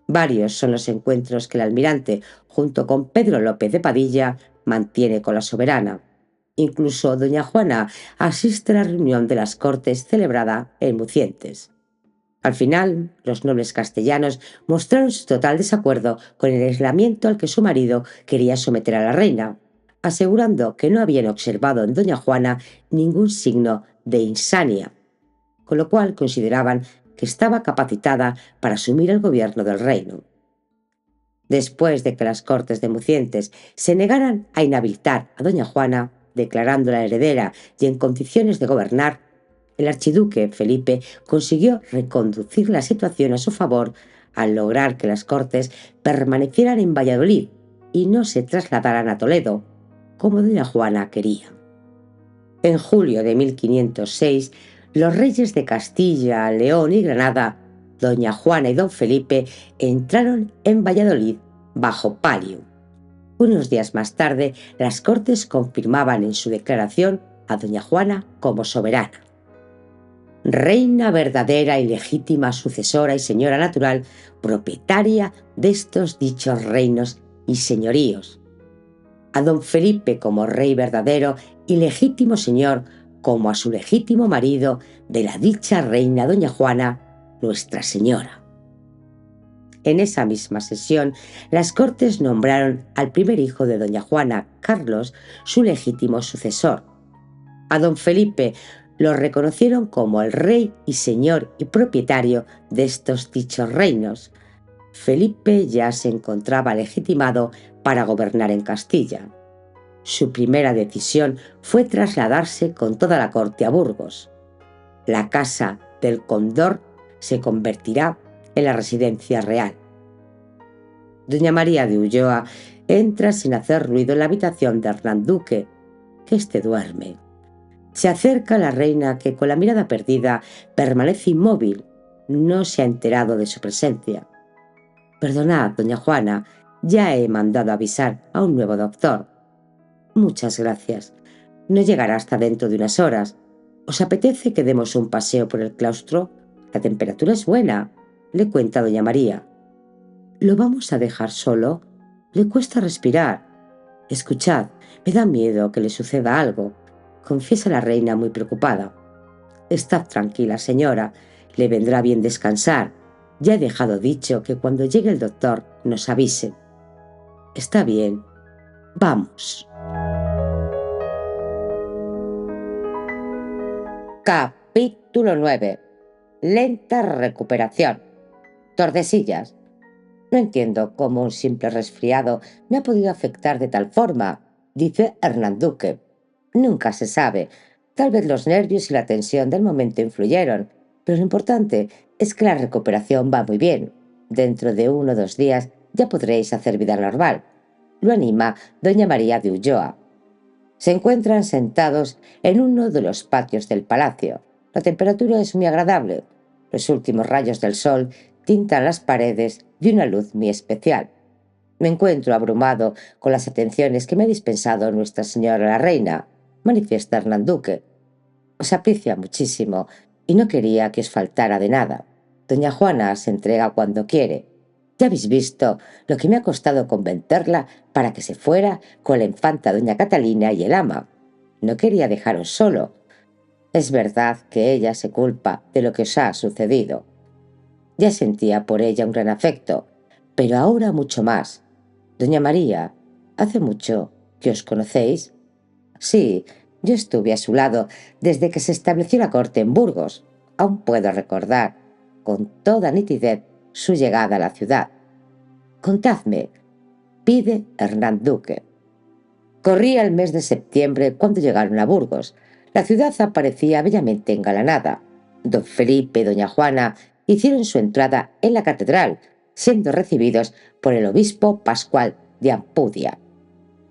Varios son los encuentros que el almirante, junto con Pedro López de Padilla, mantiene con la soberana. Incluso doña Juana asiste a la reunión de las Cortes celebrada en Mucientes. Al final, los nobles castellanos mostraron su total desacuerdo con el aislamiento al que su marido quería someter a la reina, asegurando que no habían observado en doña Juana ningún signo de insania, con lo cual consideraban que estaba capacitada para asumir el gobierno del reino. Después de que las Cortes de Mucientes se negaran a inhabilitar a doña Juana, declarándola heredera y en condiciones de gobernar, el archiduque Felipe consiguió reconducir la situación a su favor al lograr que las Cortes permanecieran en Valladolid y no se trasladaran a Toledo, como doña Juana quería. En julio de 1506, los reyes de Castilla, León y Granada, doña Juana y don Felipe, entraron en Valladolid bajo palio. Unos días más tarde, las Cortes confirmaban en su declaración a doña Juana como soberana. reina verdadera y legítima sucesora y señora natural, propietaria de estos dichos reinos y señoríos. A don Felipe como rey verdadero y legítimo señor, como a su legítimo marido de la dicha reina doña Juana, Nuestra Señora. En esa misma sesión, las Cortes nombraron al primer hijo de doña Juana, Carlos, su legítimo sucesor. A don Felipe lo reconocieron como el rey y señor y propietario de estos dichos reinos. Felipe ya se encontraba legitimado para gobernar en Castilla. Su primera decisión fue trasladarse con toda la corte a Burgos. La casa del Condor se convertirá en la residencia real. Doña María de Ulloa entra sin hacer ruido en la habitación de Hernán Duque, que éste duerme. Se acerca a la reina, que con la mirada perdida permanece inmóvil. No se ha enterado de su presencia. «Perdonad, doña Juana, ya he mandado avisar a un nuevo doctor». «Muchas gracias. No llegará hasta dentro de unas horas. ¿Os apetece que demos un paseo por el claustro? La temperatura es buena», le cuenta doña María. «¿Lo vamos a dejar solo? Le cuesta respirar. Escuchad, me da miedo que le suceda algo», confiesa la reina muy preocupada. «Estad tranquila, señora, le vendrá bien descansar. Ya he dejado dicho que cuando llegue el doctor nos avise». «Está bien. Vamos». Capítulo 9. Lenta recuperación. Tordesillas. «No entiendo cómo un simple resfriado me ha podido afectar de tal forma», dice Hernán Duque. «Nunca se sabe. Tal vez los nervios y la tensión del momento influyeron, pero lo importante es que la recuperación va muy bien. Dentro de 1 o 2 días ya podréis hacer vida normal», lo anima doña María de Ulloa. Se encuentran sentados en uno de los patios del palacio. La temperatura es muy agradable. Los últimos rayos del sol tintan las paredes de una luz muy especial. «Me encuentro abrumado con las atenciones que me ha dispensado Nuestra Señora la Reina», manifiesta Hernán Duque. «Os aprecia muchísimo y no quería que os faltara de nada. Doña Juana se entrega cuando quiere. Ya habéis visto lo que me ha costado convencerla para que se fuera con la infanta doña Catalina y el ama. No quería dejaros solo. Es verdad que ella se culpa de lo que os ha sucedido. Ya sentía por ella un gran afecto, pero ahora mucho más. Doña María, ¿hace mucho que os conocéis?» «Sí, yo estuve a su lado desde que se estableció la corte en Burgos. Aún puedo recordar con toda nitidez su llegada a la ciudad». «Contadme», pide Hernán Duque. Corría el mes de septiembre cuando llegaron a Burgos. La ciudad aparecía bellamente engalanada. Don Felipe y doña Juana hicieron su entrada en la catedral, siendo recibidos por el obispo Pascual de Ampudia.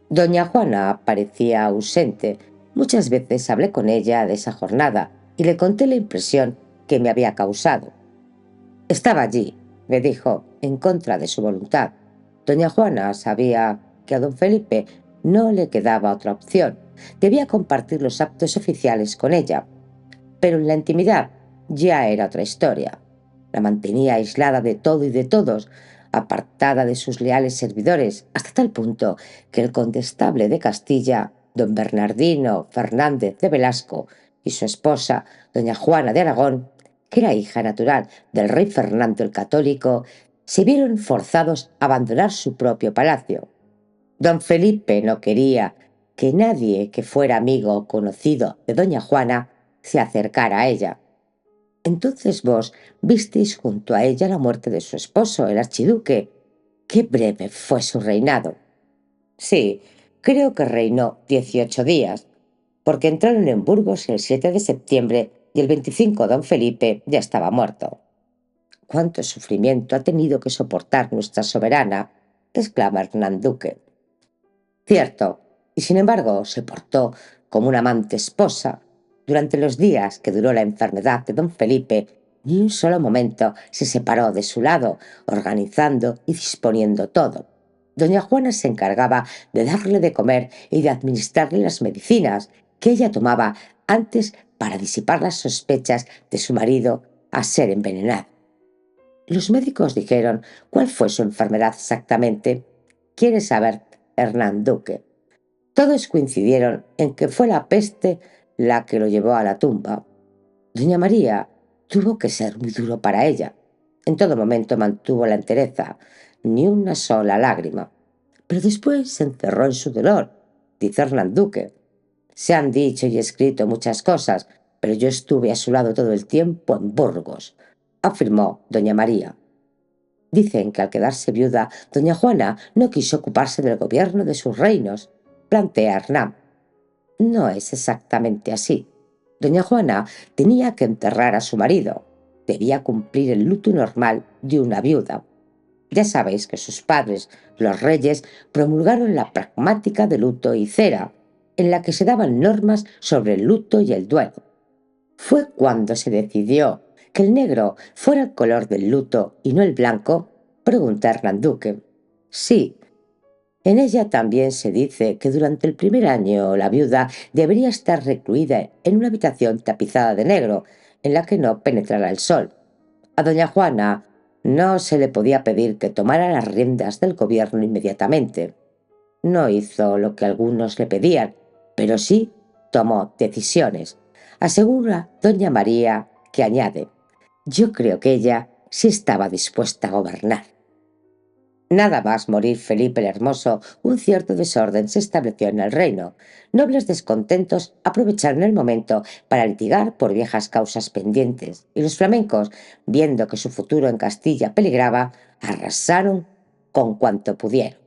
Doña Juana parecía ausente. Muchas veces hablé con ella de esa jornada y le conté la impresión que me había causado. «Estaba allí», me dijo, en contra de su voluntad. Doña Juana sabía que a don Felipe no le quedaba otra opción. Debía compartir los actos oficiales con ella. Pero en la intimidad ya era otra historia. La mantenía aislada de todo y de todos, apartada de sus leales servidores, hasta tal punto que el condestable de Castilla, don Bernardino Fernández de Velasco, y su esposa, doña Juana de Aragón, que era hija natural del rey Fernando el Católico, se vieron forzados a abandonar su propio palacio. Don Felipe no quería que nadie que fuera amigo o conocido de doña Juana se acercara a ella. «Entonces vos visteis junto a ella la muerte de su esposo, el archiduque. Qué breve fue su reinado». «Sí, creo que reinó 18 días, porque entraron en Burgos el 7 de septiembre y el 25 don Felipe ya estaba muerto». «Cuánto sufrimiento ha tenido que soportar nuestra soberana», exclama Hernán Duque. «Cierto, y sin embargo se portó como una amante esposa. Durante los días que duró la enfermedad de don Felipe, ni un solo momento se separó de su lado, organizando y disponiendo todo. Doña Juana se encargaba de darle de comer y de administrarle las medicinas, que ella tomaba antes para disipar las sospechas de su marido a ser envenenado. Los médicos dijeron cuál fue su enfermedad exactamente. ¿Quiere saber Hernán Duque? Todos coincidieron en que fue la peste la que lo llevó a la tumba. Doña María tuvo que ser muy duro para ella. En todo momento mantuvo la entereza, ni una sola lágrima. Pero después se encerró en su dolor, dice Hernán Duque. Se han dicho y escrito muchas cosas, pero yo estuve a su lado todo el tiempo en Burgos, afirmó doña María. Dicen que al quedarse viuda, doña Juana no quiso ocuparse del gobierno de sus reinos, plantea Hernán. No es exactamente así. Doña Juana tenía que enterrar a su marido. Debía cumplir el luto normal de una viuda. Ya sabéis que sus padres, los reyes, promulgaron la pragmática de luto y cera, en la que se daban normas sobre el luto y el duelo. Fue cuando se decidió que el negro fuera el color del luto y no el blanco, pregunta Hernán Duque. Sí, en ella también se dice que durante el primer año la viuda debería estar recluida en una habitación tapizada de negro, en la que no penetrara el sol. A doña Juana no se le podía pedir que tomara las riendas del gobierno inmediatamente. No hizo lo que algunos le pedían, pero sí tomó decisiones. Asegura doña María, que añade: yo creo que ella sí estaba dispuesta a gobernar. Nada más morir Felipe el Hermoso, un cierto desorden se estableció en el reino. Nobles descontentos aprovecharon el momento para litigar por viejas causas pendientes, y los flamencos, viendo que su futuro en Castilla peligraba, arrasaron con cuanto pudieron.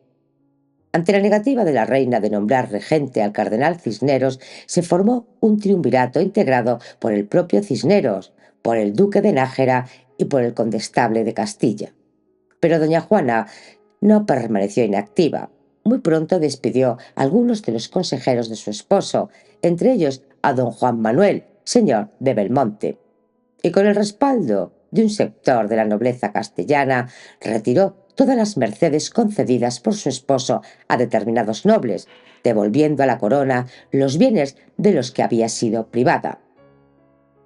Ante la negativa de la reina de nombrar regente al cardenal Cisneros, se formó un triunvirato integrado por el propio Cisneros, por el duque de Nájera y por el condestable de Castilla. Pero doña Juana no permaneció inactiva. Muy pronto despidió a algunos de los consejeros de su esposo, entre ellos a don Juan Manuel, señor de Belmonte. Y con el respaldo de un sector de la nobleza castellana, retiró todas las mercedes concedidas por su esposo a determinados nobles, devolviendo a la corona los bienes de los que había sido privada.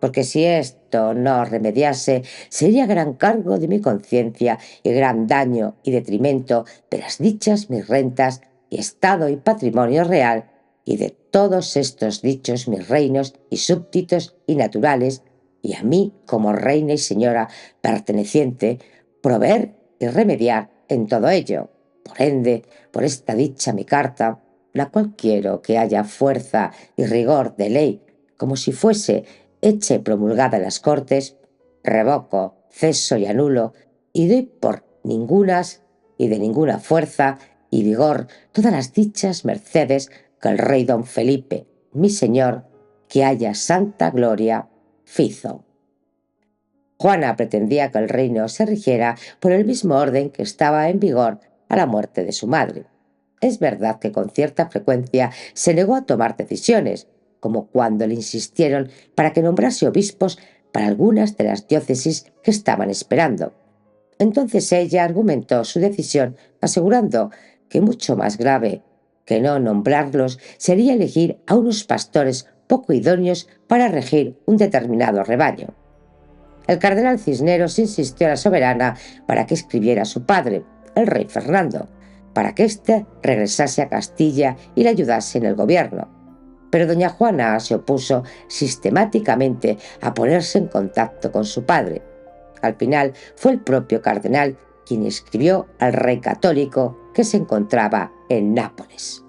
Porque si esto no remediase, sería gran cargo de mi conciencia y gran daño y detrimento de las dichas mis rentas y estado y patrimonio real, y de todos estos dichos mis reinos y súbditos y naturales, y a mí como reina y señora perteneciente, proveer y remediar en todo ello. Por ende, por esta dicha mi carta, la cual quiero que haya fuerza y rigor de ley, como si fuese hecha y promulgada en las Cortes, revoco, ceso y anulo, y doy por ningunas y de ninguna fuerza y vigor todas las dichas mercedes que el rey don Felipe, mi señor, que haya santa gloria, fizo. Juana pretendía que el reino se rigiera por el mismo orden que estaba en vigor a la muerte de su madre. Es verdad que con cierta frecuencia se negó a tomar decisiones, como cuando le insistieron para que nombrase obispos para algunas de las diócesis que estaban esperando. Entonces ella argumentó su decisión asegurando que mucho más grave que no nombrarlos sería elegir a unos pastores poco idóneos para regir un determinado rebaño. El cardenal Cisneros insistió a la soberana para que escribiera a su padre, el rey Fernando, para que éste regresase a Castilla y le ayudase en el gobierno. Pero doña Juana se opuso sistemáticamente a ponerse en contacto con su padre. Al final fue el propio cardenal quien escribió al rey católico que se encontraba en Nápoles.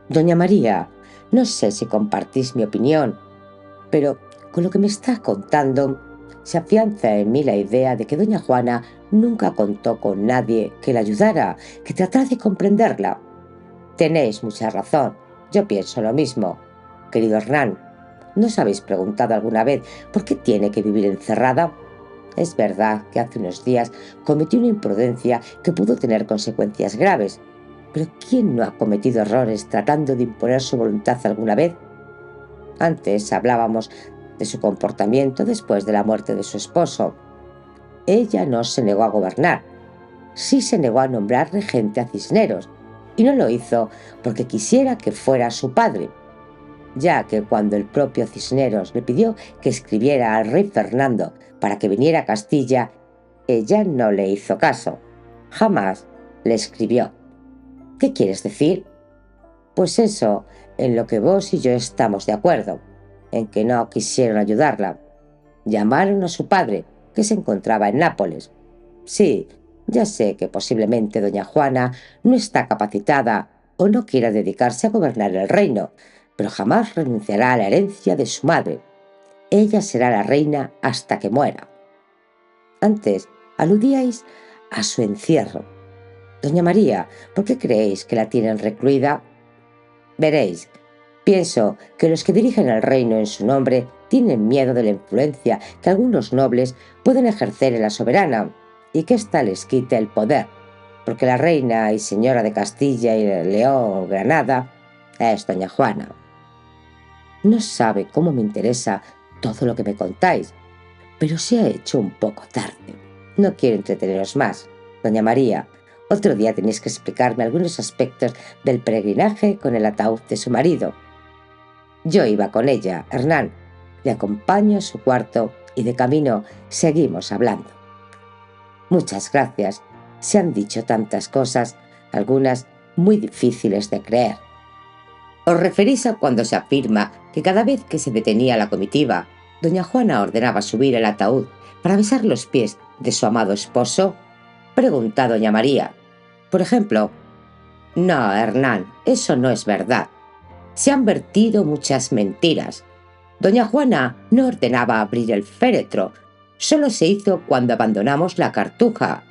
Doña María, no sé si compartís mi opinión, pero con lo que me está contando se afianza en mí la idea de que doña Juana nunca contó con nadie que la ayudara, que tratara de comprenderla. Tenéis mucha razón, yo pienso lo mismo. Querido Hernán, ¿no os habéis preguntado alguna vez por qué tiene que vivir encerrada? Es verdad que hace unos días cometió una imprudencia que pudo tener consecuencias graves, pero ¿quién no ha cometido errores tratando de imponer su voluntad alguna vez? Antes hablábamos de su comportamiento después de la muerte de su esposo. Ella no se negó a gobernar, sí se negó a nombrar regente a Cisneros, y no lo hizo porque quisiera que fuera su padre. ya que cuando el propio Cisneros le pidió que escribiera al rey Fernando para que viniera a Castilla, ella no le hizo caso. Jamás le escribió. ¿Qué quieres decir? Pues eso, en lo que vos y yo estamos de acuerdo, en que no quisieron ayudarla. Llamaron a su padre, que se encontraba en Nápoles. Sí, ya sé que posiblemente doña Juana no está capacitada o no quiera dedicarse a gobernar el reino, pero jamás renunciará a la herencia de su madre. Ella será la reina hasta que muera. Antes aludíais a su encierro. Doña María, ¿por qué creéis que la tienen recluida? Veréis, pienso que los que dirigen el reino en su nombre tienen miedo de la influencia que algunos nobles pueden ejercer en la soberana y que ésta les quite el poder, porque la reina y señora de Castilla y León, Granada, es doña Juana. No sabe cómo me interesa todo lo que me contáis, pero se ha hecho un poco tarde. No quiero entreteneros más. Doña María, otro día tenéis que explicarme algunos aspectos del peregrinaje con el ataúd de su marido. Yo iba con ella, Hernán. Le acompaño a su cuarto y de camino seguimos hablando. Muchas gracias. Se han dicho tantas cosas, algunas muy difíciles de creer. ¿Os referís a cuando se afirma que cada vez que se detenía la comitiva, doña Juana ordenaba subir el ataúd para besar los pies de su amado esposo? Pregunta doña María. Por ejemplo, no, Hernán, eso no es verdad. Se han vertido muchas mentiras. Doña Juana no ordenaba abrir el féretro, solo se hizo cuando abandonamos la Cartuja.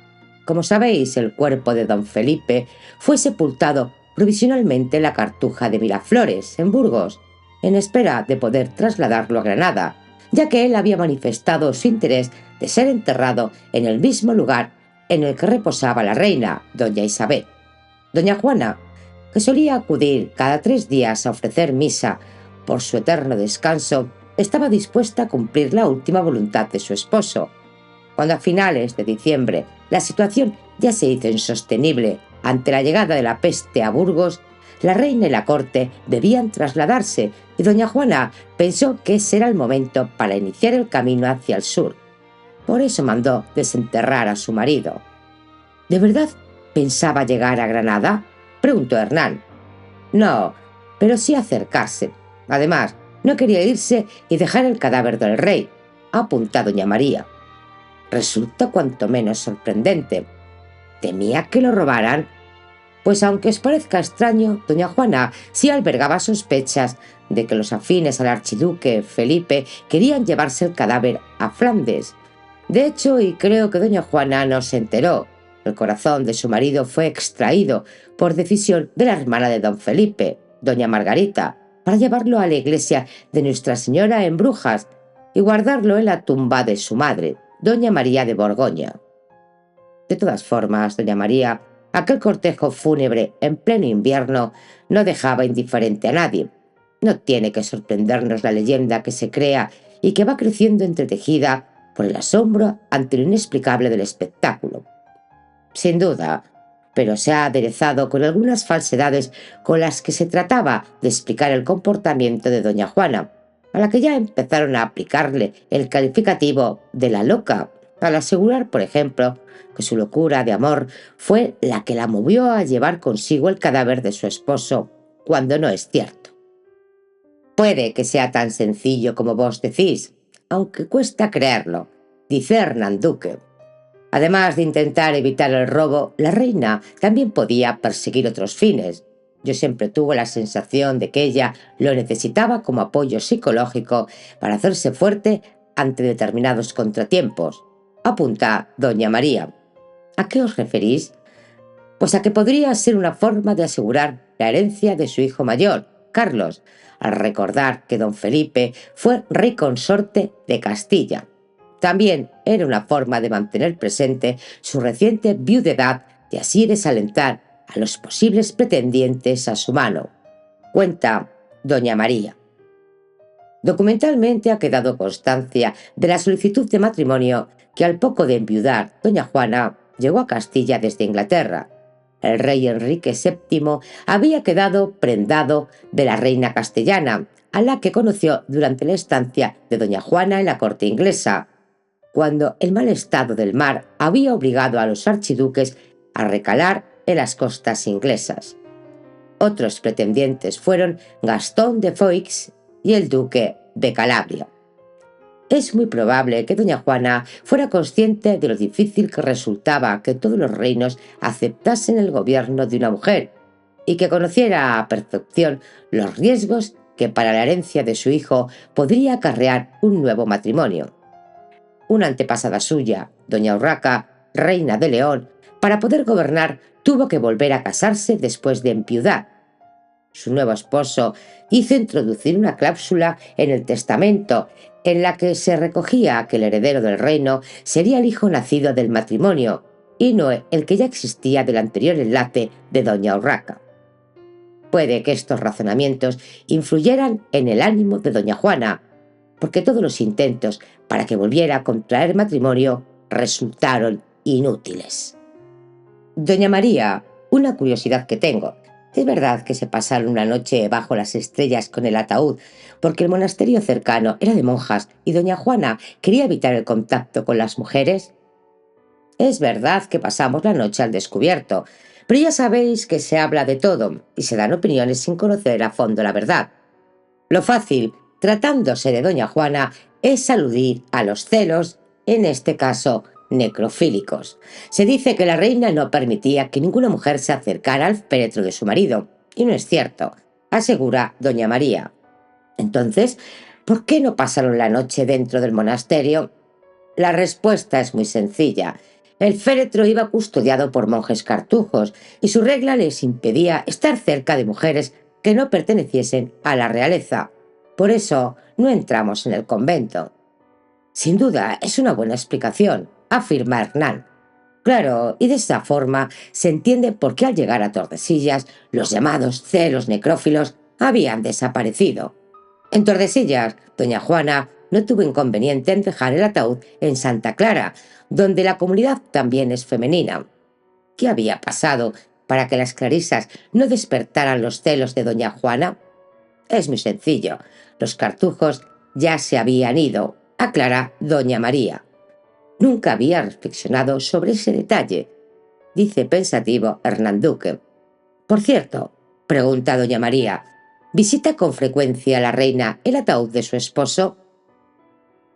Como sabéis, el cuerpo de don Felipe fue sepultado provisionalmente en la Cartuja de Miraflores, en Burgos, en espera de poder trasladarlo a Granada, ya que él había manifestado su interés de ser enterrado en el mismo lugar en el que reposaba la reina, doña Isabel. Doña Juana, que solía acudir cada 3 días a ofrecer misa por su eterno descanso, estaba dispuesta a cumplir la última voluntad de su esposo. Cuando a finales de diciembre la situación ya se hizo insostenible ante la llegada de la peste a Burgos, la reina y la corte debían trasladarse y doña Juana pensó que ese era el momento para iniciar el camino hacia el sur. Por eso mandó desenterrar a su marido. ¿De verdad pensaba llegar a Granada?, preguntó Hernán. No, pero sí acercarse. Además, no quería irse y dejar el cadáver del rey, apuntó doña María. Resulta cuanto menos sorprendente. ¿Temía que lo robaran? Pues aunque os parezca extraño, doña Juana sí albergaba sospechas de que los afines al archiduque Felipe querían llevarse el cadáver a Flandes. De hecho, y creo que doña Juana no se enteró, el corazón de su marido fue extraído por decisión de la hermana de don Felipe, doña Margarita, para llevarlo a la iglesia de Nuestra Señora en Brujas y guardarlo en la tumba de su madre, doña María de Borgoña. De todas formas, doña María, aquel cortejo fúnebre en pleno invierno no dejaba indiferente a nadie. No tiene que sorprendernos la leyenda que se crea y que va creciendo entretejida por el asombro ante lo inexplicable del espectáculo. Sin duda, pero se ha aderezado con algunas falsedades con las que se trataba de explicar el comportamiento de doña Juana, a la que ya empezaron a aplicarle el calificativo de la loca, al asegurar, por ejemplo, que su locura de amor fue la que la movió a llevar consigo el cadáver de su esposo, cuando no es cierto. Puede que sea tan sencillo como vos decís, aunque cuesta creerlo, dice Hernán Duque. Además de intentar evitar el robo, la reina también podía perseguir otros fines. Yo siempre tuve la sensación de que ella lo necesitaba como apoyo psicológico para hacerse fuerte ante determinados contratiempos. Apunta doña María. ¿A qué os referís? Pues a que podría ser una forma de asegurar la herencia de su hijo mayor, Carlos, al recordar que don Felipe fue rey consorte de Castilla. También era una forma de mantener presente su reciente viudedad y así desalentar a los posibles pretendientes a su mano. Cuenta doña María. Documentalmente ha quedado constancia de la solicitud de matrimonio que al poco de enviudar doña Juana llegó a Castilla desde Inglaterra. el rey Enrique VII había quedado prendado de la reina castellana, a la que conoció durante la estancia de doña Juana en la corte inglesa, cuando el mal estado del mar había obligado a los archiduques a recalar en las costas inglesas. Otros pretendientes fueron Gastón de Foix y el duque de Calabria. Es muy probable que doña Juana fuera consciente de lo difícil que resultaba que todos los reinos aceptasen el gobierno de una mujer y que conociera a perfección los riesgos que para la herencia de su hijo podría acarrear un nuevo matrimonio. Una antepasada suya, doña Urraca, reina de León, para poder gobernar tuvo que volver a casarse después de enviudar. Su nuevo esposo hizo introducir una cláusula en el testamento en la que se recogía que el heredero del reino sería el hijo nacido del matrimonio y no el que ya existía del anterior enlace de doña Urraca. Puede que estos razonamientos influyeran en el ánimo de doña Juana, porque todos los intentos para que volviera a contraer matrimonio resultaron inútiles. Doña María, una curiosidad que tengo. Es verdad que se pasaron una noche bajo las estrellas con el ataúd, porque el monasterio cercano era de monjas y doña Juana quería evitar el contacto con las mujeres. Es verdad que pasamos la noche al descubierto, pero ya sabéis que se habla de todo y se dan opiniones sin conocer a fondo la verdad. Lo fácil, tratándose de doña Juana, es aludir a los celos, en este caso necrofílicos. Se dice que la reina no permitía que ninguna mujer se acercara al féretro de su marido, y no es cierto, asegura doña María. Entonces, ¿por qué no pasaron la noche dentro del monasterio? La respuesta es muy sencilla. El féretro iba custodiado por monjes cartujos, y su regla les impedía estar cerca de mujeres que no perteneciesen a la realeza. Por eso no entramos en el convento. Sin duda, es una buena explicación, afirma Hernán. Claro, y de esta forma se entiende por qué al llegar a Tordesillas los llamados celos necrófilos habían desaparecido. En Tordesillas, doña Juana no tuvo inconveniente en dejar el ataúd en Santa Clara, donde la comunidad también es femenina. ¿Qué había pasado para que las clarisas no despertaran los celos de doña Juana? Es muy sencillo. Los cartujos ya se habían ido, aclara doña María. Nunca había reflexionado sobre ese detalle, dice pensativo Hernán Duque. Por cierto, pregunta doña María, ¿visita con frecuencia a la reina el ataúd de su esposo?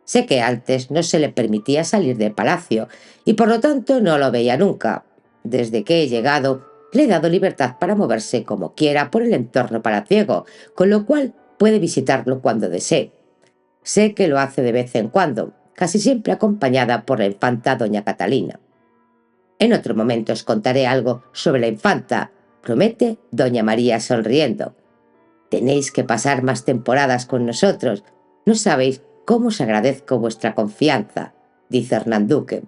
Sé que antes no se le permitía salir del palacio y por lo tanto no lo veía nunca. Desde que he llegado, le he dado libertad para moverse como quiera por el entorno palaciego, con lo cual puede visitarlo cuando desee. Sé que lo hace de vez en cuando, casi siempre acompañada por la infanta doña Catalina. En otro momento os contaré algo sobre la infanta, promete doña María sonriendo. Tenéis que pasar más temporadas con nosotros. No sabéis cómo os agradezco vuestra confianza, dice Hernán Duque.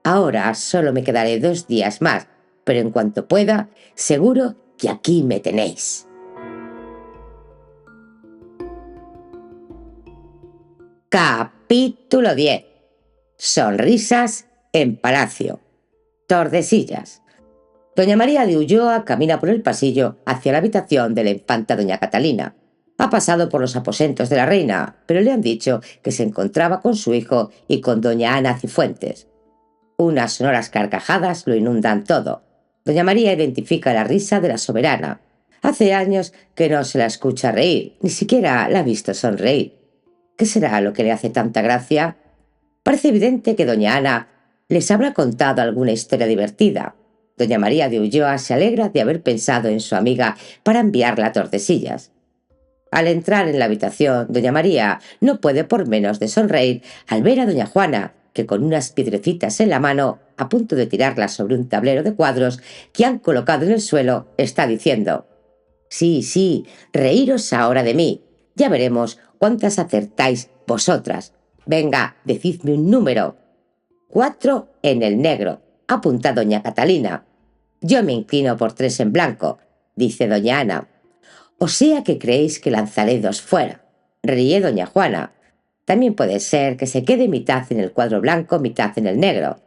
Ahora solo me quedaré 2 días más, pero en cuanto pueda, seguro que aquí me tenéis. Capítulo 10. Sonrisas en palacio. Tordesillas. Doña María de Ulloa camina por el pasillo hacia la habitación de la infanta doña Catalina. Ha pasado por los aposentos de la reina, pero le han dicho que se encontraba con su hijo y con doña Ana Cifuentes. Unas sonoras carcajadas lo inundan todo. Doña María identifica la risa de la soberana. Hace años que no se la escucha reír, ni siquiera la ha visto sonreír. ¿Qué será lo que le hace tanta gracia? Parece evidente que doña Ana les habrá contado alguna historia divertida. Doña María de Ulloa se alegra de haber pensado en su amiga para enviarla a Tordesillas. Al entrar en la habitación, doña María no puede por menos de sonreír al ver a doña Juana, que con unas piedrecitas en la mano, a punto de tirarlas sobre un tablero de cuadros que han colocado en el suelo, está diciendo: «Sí, sí, reíros ahora de mí. Ya veremos cuántas acertáis vosotras. Venga, decidme un número». «4 en el negro», apunta doña Catalina. «Yo me inclino por 3 en blanco», dice doña Ana. «O sea que creéis que lanzaré 2 fuera», ríe doña Juana. «También puede ser que se quede mitad en el cuadro blanco, mitad en el negro.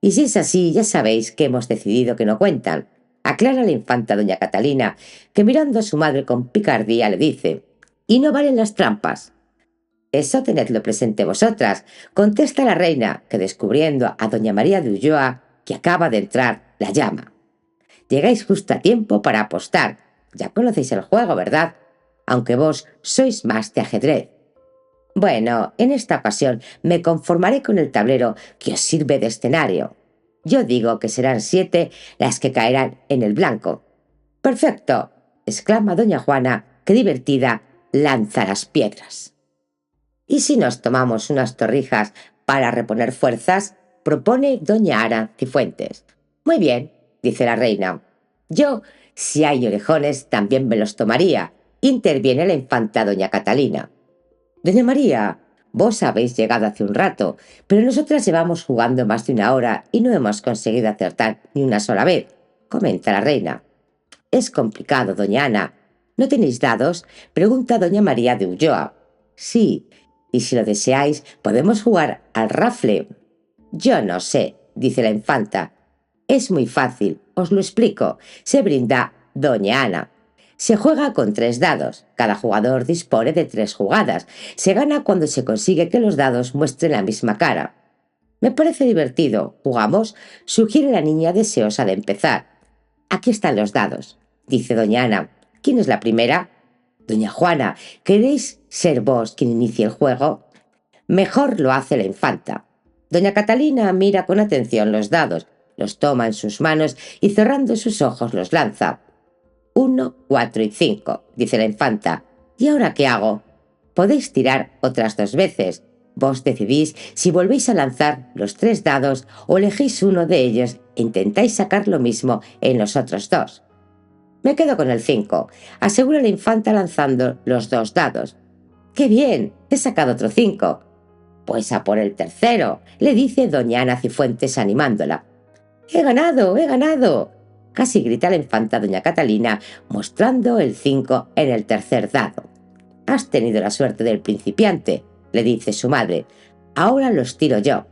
Y si es así, ya sabéis que hemos decidido que no cuentan. aclara la infanta doña Catalina, que mirando a su madre con picardía le dice: «¿Y no valen las trampas?». «Eso tenedlo presente vosotras», contesta la reina, que descubriendo a doña María de Ulloa, que acaba de entrar, la llama. «Llegáis justo a tiempo para apostar. Ya conocéis el juego, ¿verdad? Aunque vos sois más de ajedrez». «Bueno, en esta ocasión me conformaré con el tablero que os sirve de escenario. Yo digo que serán 7 las que caerán en el blanco». «Perfecto», exclama doña Juana, que divertida lanza las piedras. «¿Y si nos tomamos unas torrijas para reponer fuerzas?», propone doña Ana Cifuentes. «Muy bien», dice la reina. «Yo, si hay orejones, también me los tomaría», interviene la infanta doña Catalina. «Doña María, vos habéis llegado hace un rato, pero nosotras llevamos jugando más de una hora y no hemos conseguido acertar ni una sola vez», comenta la reina. «Es complicado, doña Ana. ¿No tenéis dados?», pregunta doña María de Ulloa. «Sí, y si lo deseáis, podemos jugar al rafle». «Yo no sé», dice la infanta. «Es muy fácil, os lo explico», se brinda doña Ana. «Se juega con 3 dados. Cada jugador dispone de 3 jugadas. Se gana cuando se consigue que los dados muestren la misma cara». «Me parece divertido. ¿Jugamos?», sugiere la niña deseosa de empezar. «Aquí están los dados», dice doña Ana. «¿Quién es la primera?». «Doña Juana, ¿queréis ser vos quien inicie el juego?». «Mejor lo hace la infanta». Doña Catalina mira con atención los dados, los toma en sus manos y cerrando sus ojos los lanza. 1, 4 y 5, dice la infanta. «¿Y ahora qué hago?». «Podéis tirar otras 2 veces. Vos decidís si volvéis a lanzar los 3 dados o elegís uno de ellos e intentáis sacar lo mismo en los otros 2. «Me quedo con el 5, asegura la infanta lanzando los 2 dados. «¡Qué bien! He sacado otro 5. «Pues a por el tercero», le dice doña Ana Cifuentes animándola. «¡He ganado! ¡He ganado!», casi grita la infanta doña Catalina, mostrando el 5 en el tercer dado. «Has tenido la suerte del principiante», le dice su madre. «Ahora los tiro yo».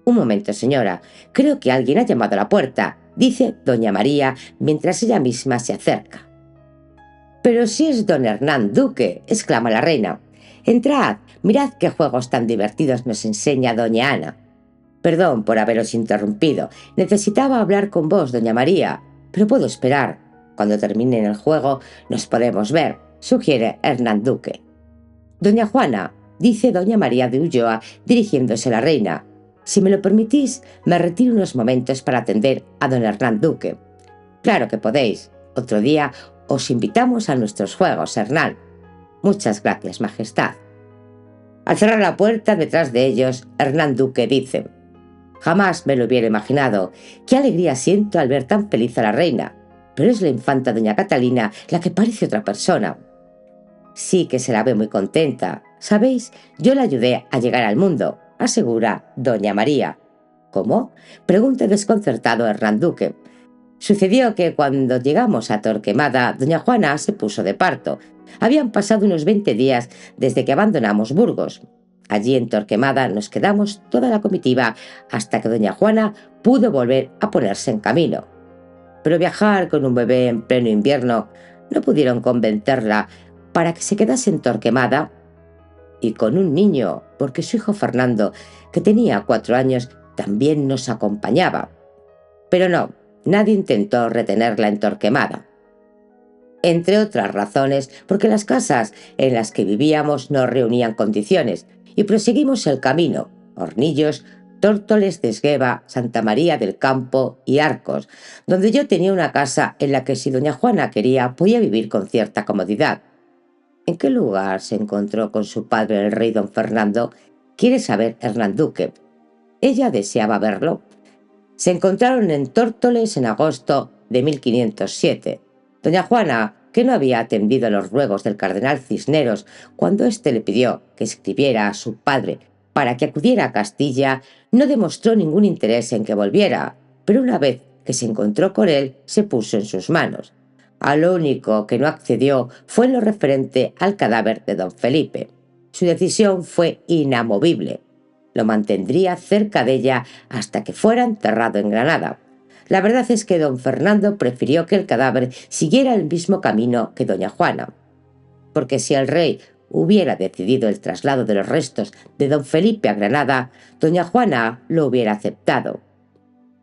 «Un momento, señora. Creo que alguien ha llamado a la puerta», dice doña María mientras ella misma se acerca. «Pero si es don Hernán Duque», exclama la reina. «Entrad, mirad qué juegos tan divertidos nos enseña doña Ana». «Perdón por haberos interrumpido. Necesitaba hablar con vos, doña María, pero puedo esperar. Cuando termine el juego nos podemos ver», sugiere Hernán Duque. «Doña Juana», dice doña María de Ulloa dirigiéndose a la reina, «si me lo permitís, me retiro unos momentos para atender a don Hernán Duque». «Claro que podéis. Otro día os invitamos a nuestros juegos, Hernán». «Muchas gracias, Majestad». Al cerrar la puerta detrás de ellos, Hernán Duque dice: «Jamás me lo hubiera imaginado. Qué alegría siento al ver tan feliz a la reina. Pero es la infanta doña Catalina la que parece otra persona». «Sí que se la ve muy contenta. Sabéis, yo la ayudé a llegar al mundo», asegura doña María. «¿Cómo?», pregunta desconcertado Hernán Duque. «Sucedió que cuando llegamos a Torquemada, doña Juana se puso de parto. Habían pasado unos 20 días desde que abandonamos Burgos. Allí en Torquemada nos quedamos toda la comitiva hasta que doña Juana pudo volver a ponerse en camino. Pero viajar con un bebé en pleno invierno no pudieron convencerla para que se quedase en Torquemada, y con un niño, porque su hijo Fernando, que tenía 4 años, también nos acompañaba. Pero no, nadie intentó retenerla en Torquemada. Entre otras razones, porque las casas en las que vivíamos no reunían condiciones, y proseguimos el camino: Hornillos, Tórtoles de Esgueva, Santa María del Campo y Arcos, donde yo tenía una casa en la que, si doña Juana quería, podía vivir con cierta comodidad. ¿En qué lugar se encontró con su padre el rey don Fernando?, quiere saber Hernán Duque. Ella deseaba verlo. Se encontraron en Tórtoles en agosto de 1507. Doña Juana, que no había atendido los ruegos del cardenal Cisneros cuando éste le pidió que escribiera a su padre para que acudiera a Castilla, no demostró ningún interés en que volviera, pero una vez que se encontró con él, se puso en sus manos. A lo único que no accedió fue en lo referente al cadáver de don Felipe. Su decisión fue inamovible. Lo mantendría cerca de ella hasta que fuera enterrado en Granada. La verdad es que don Fernando prefirió que el cadáver siguiera el mismo camino que doña Juana, porque si el rey hubiera decidido el traslado de los restos de don Felipe a Granada, doña Juana lo hubiera aceptado.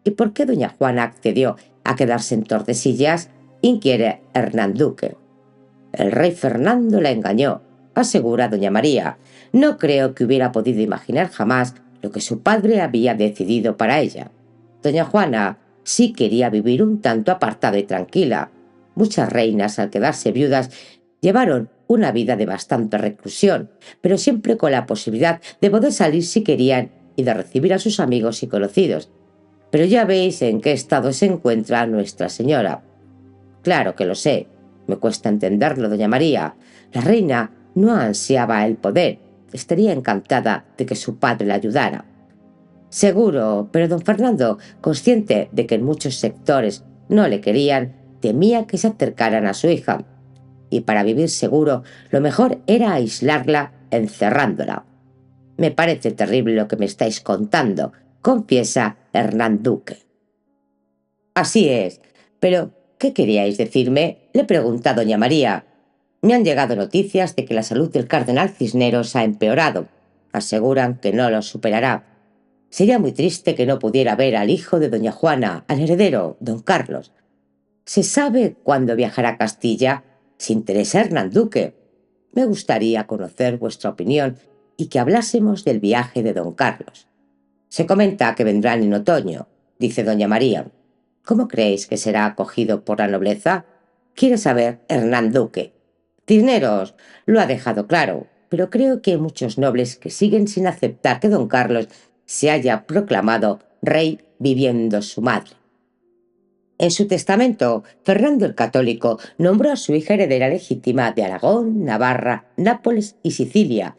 ¿Y por qué doña Juana accedió a quedarse en Tordesillas?, inquiere Hernán Duque. El rey Fernando la engañó, asegura doña María. No creo que hubiera podido imaginar jamás lo que su padre había decidido para ella. Doña Juana sí quería vivir un tanto apartada y tranquila. Muchas reinas, al quedarse viudas, llevaron una vida de bastante reclusión, pero siempre con la posibilidad de poder salir si querían y de recibir a sus amigos y conocidos. Pero ya veis en qué estado se encuentra Nuestra Señora. Claro que lo sé. Me cuesta entenderlo, doña María. La reina no ansiaba el poder. Estaría encantada de que su padre la ayudara. Seguro, pero don Fernando, consciente de que en muchos sectores no le querían, temía que se acercaran a su hija. Y para vivir seguro, lo mejor era aislarla encerrándola. Me parece terrible lo que me estáis contando, confiesa Hernán Duque. Así es, pero ¿qué queríais decirme?, le pregunta doña María. Me han llegado noticias de que la salud del cardenal Cisneros ha empeorado. Aseguran que no lo superará. Sería muy triste que no pudiera ver al hijo de doña Juana, al heredero, don Carlos. ¿Se sabe cuándo viajará a Castilla? Se interesa Hernán Duque. Me gustaría conocer vuestra opinión y que hablásemos del viaje de don Carlos. Se comenta que vendrán en otoño, dice doña María. ¿Cómo creéis que será acogido por la nobleza?, quiere saber Hernán Duque. Cisneros lo ha dejado claro, pero creo que hay muchos nobles que siguen sin aceptar que don Carlos se haya proclamado rey viviendo su madre. En su testamento, Fernando el Católico nombró a su hija heredera legítima de Aragón, Navarra, Nápoles y Sicilia,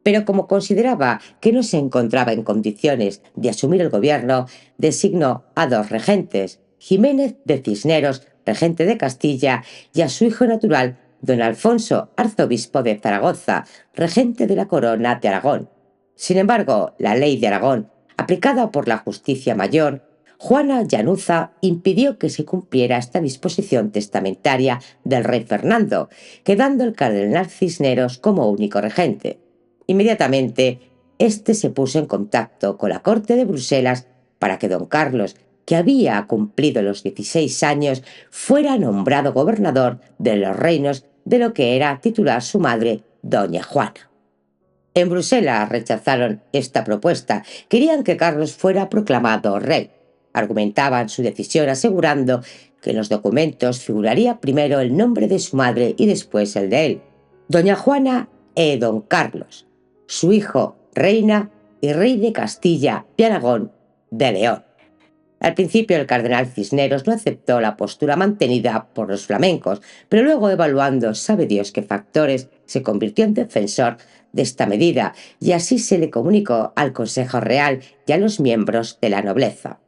pero como consideraba que no se encontraba en condiciones de asumir el gobierno, designó a dos regentes, Jiménez de Cisneros, regente de Castilla, y a su hijo natural, don Alfonso, arzobispo de Zaragoza, regente de la corona de Aragón. Sin embargo, la ley de Aragón, aplicada por la justicia mayor, Juana Llanuza, impidió que se cumpliera esta disposición testamentaria del rey Fernando, quedando el cardenal Cisneros como único regente. Inmediatamente, este se puso en contacto con la corte de Bruselas para que don Carlos, que había cumplido los 16 años, fuera nombrado gobernador de los reinos de lo que era titular su madre, doña Juana. En Bruselas rechazaron esta propuesta. Querían que Carlos fuera proclamado rey. Argumentaban su decisión asegurando que en los documentos figuraría primero el nombre de su madre y después el de él, doña Juana e don Carlos, su hijo, reina y rey de Castilla, de Aragón, de León. Al principio el cardenal Cisneros no aceptó la postura mantenida por los flamencos, pero luego, evaluando sabe Dios qué factores, se convirtió en defensor de esta medida, y así se le comunicó al Consejo Real y a los miembros de la nobleza.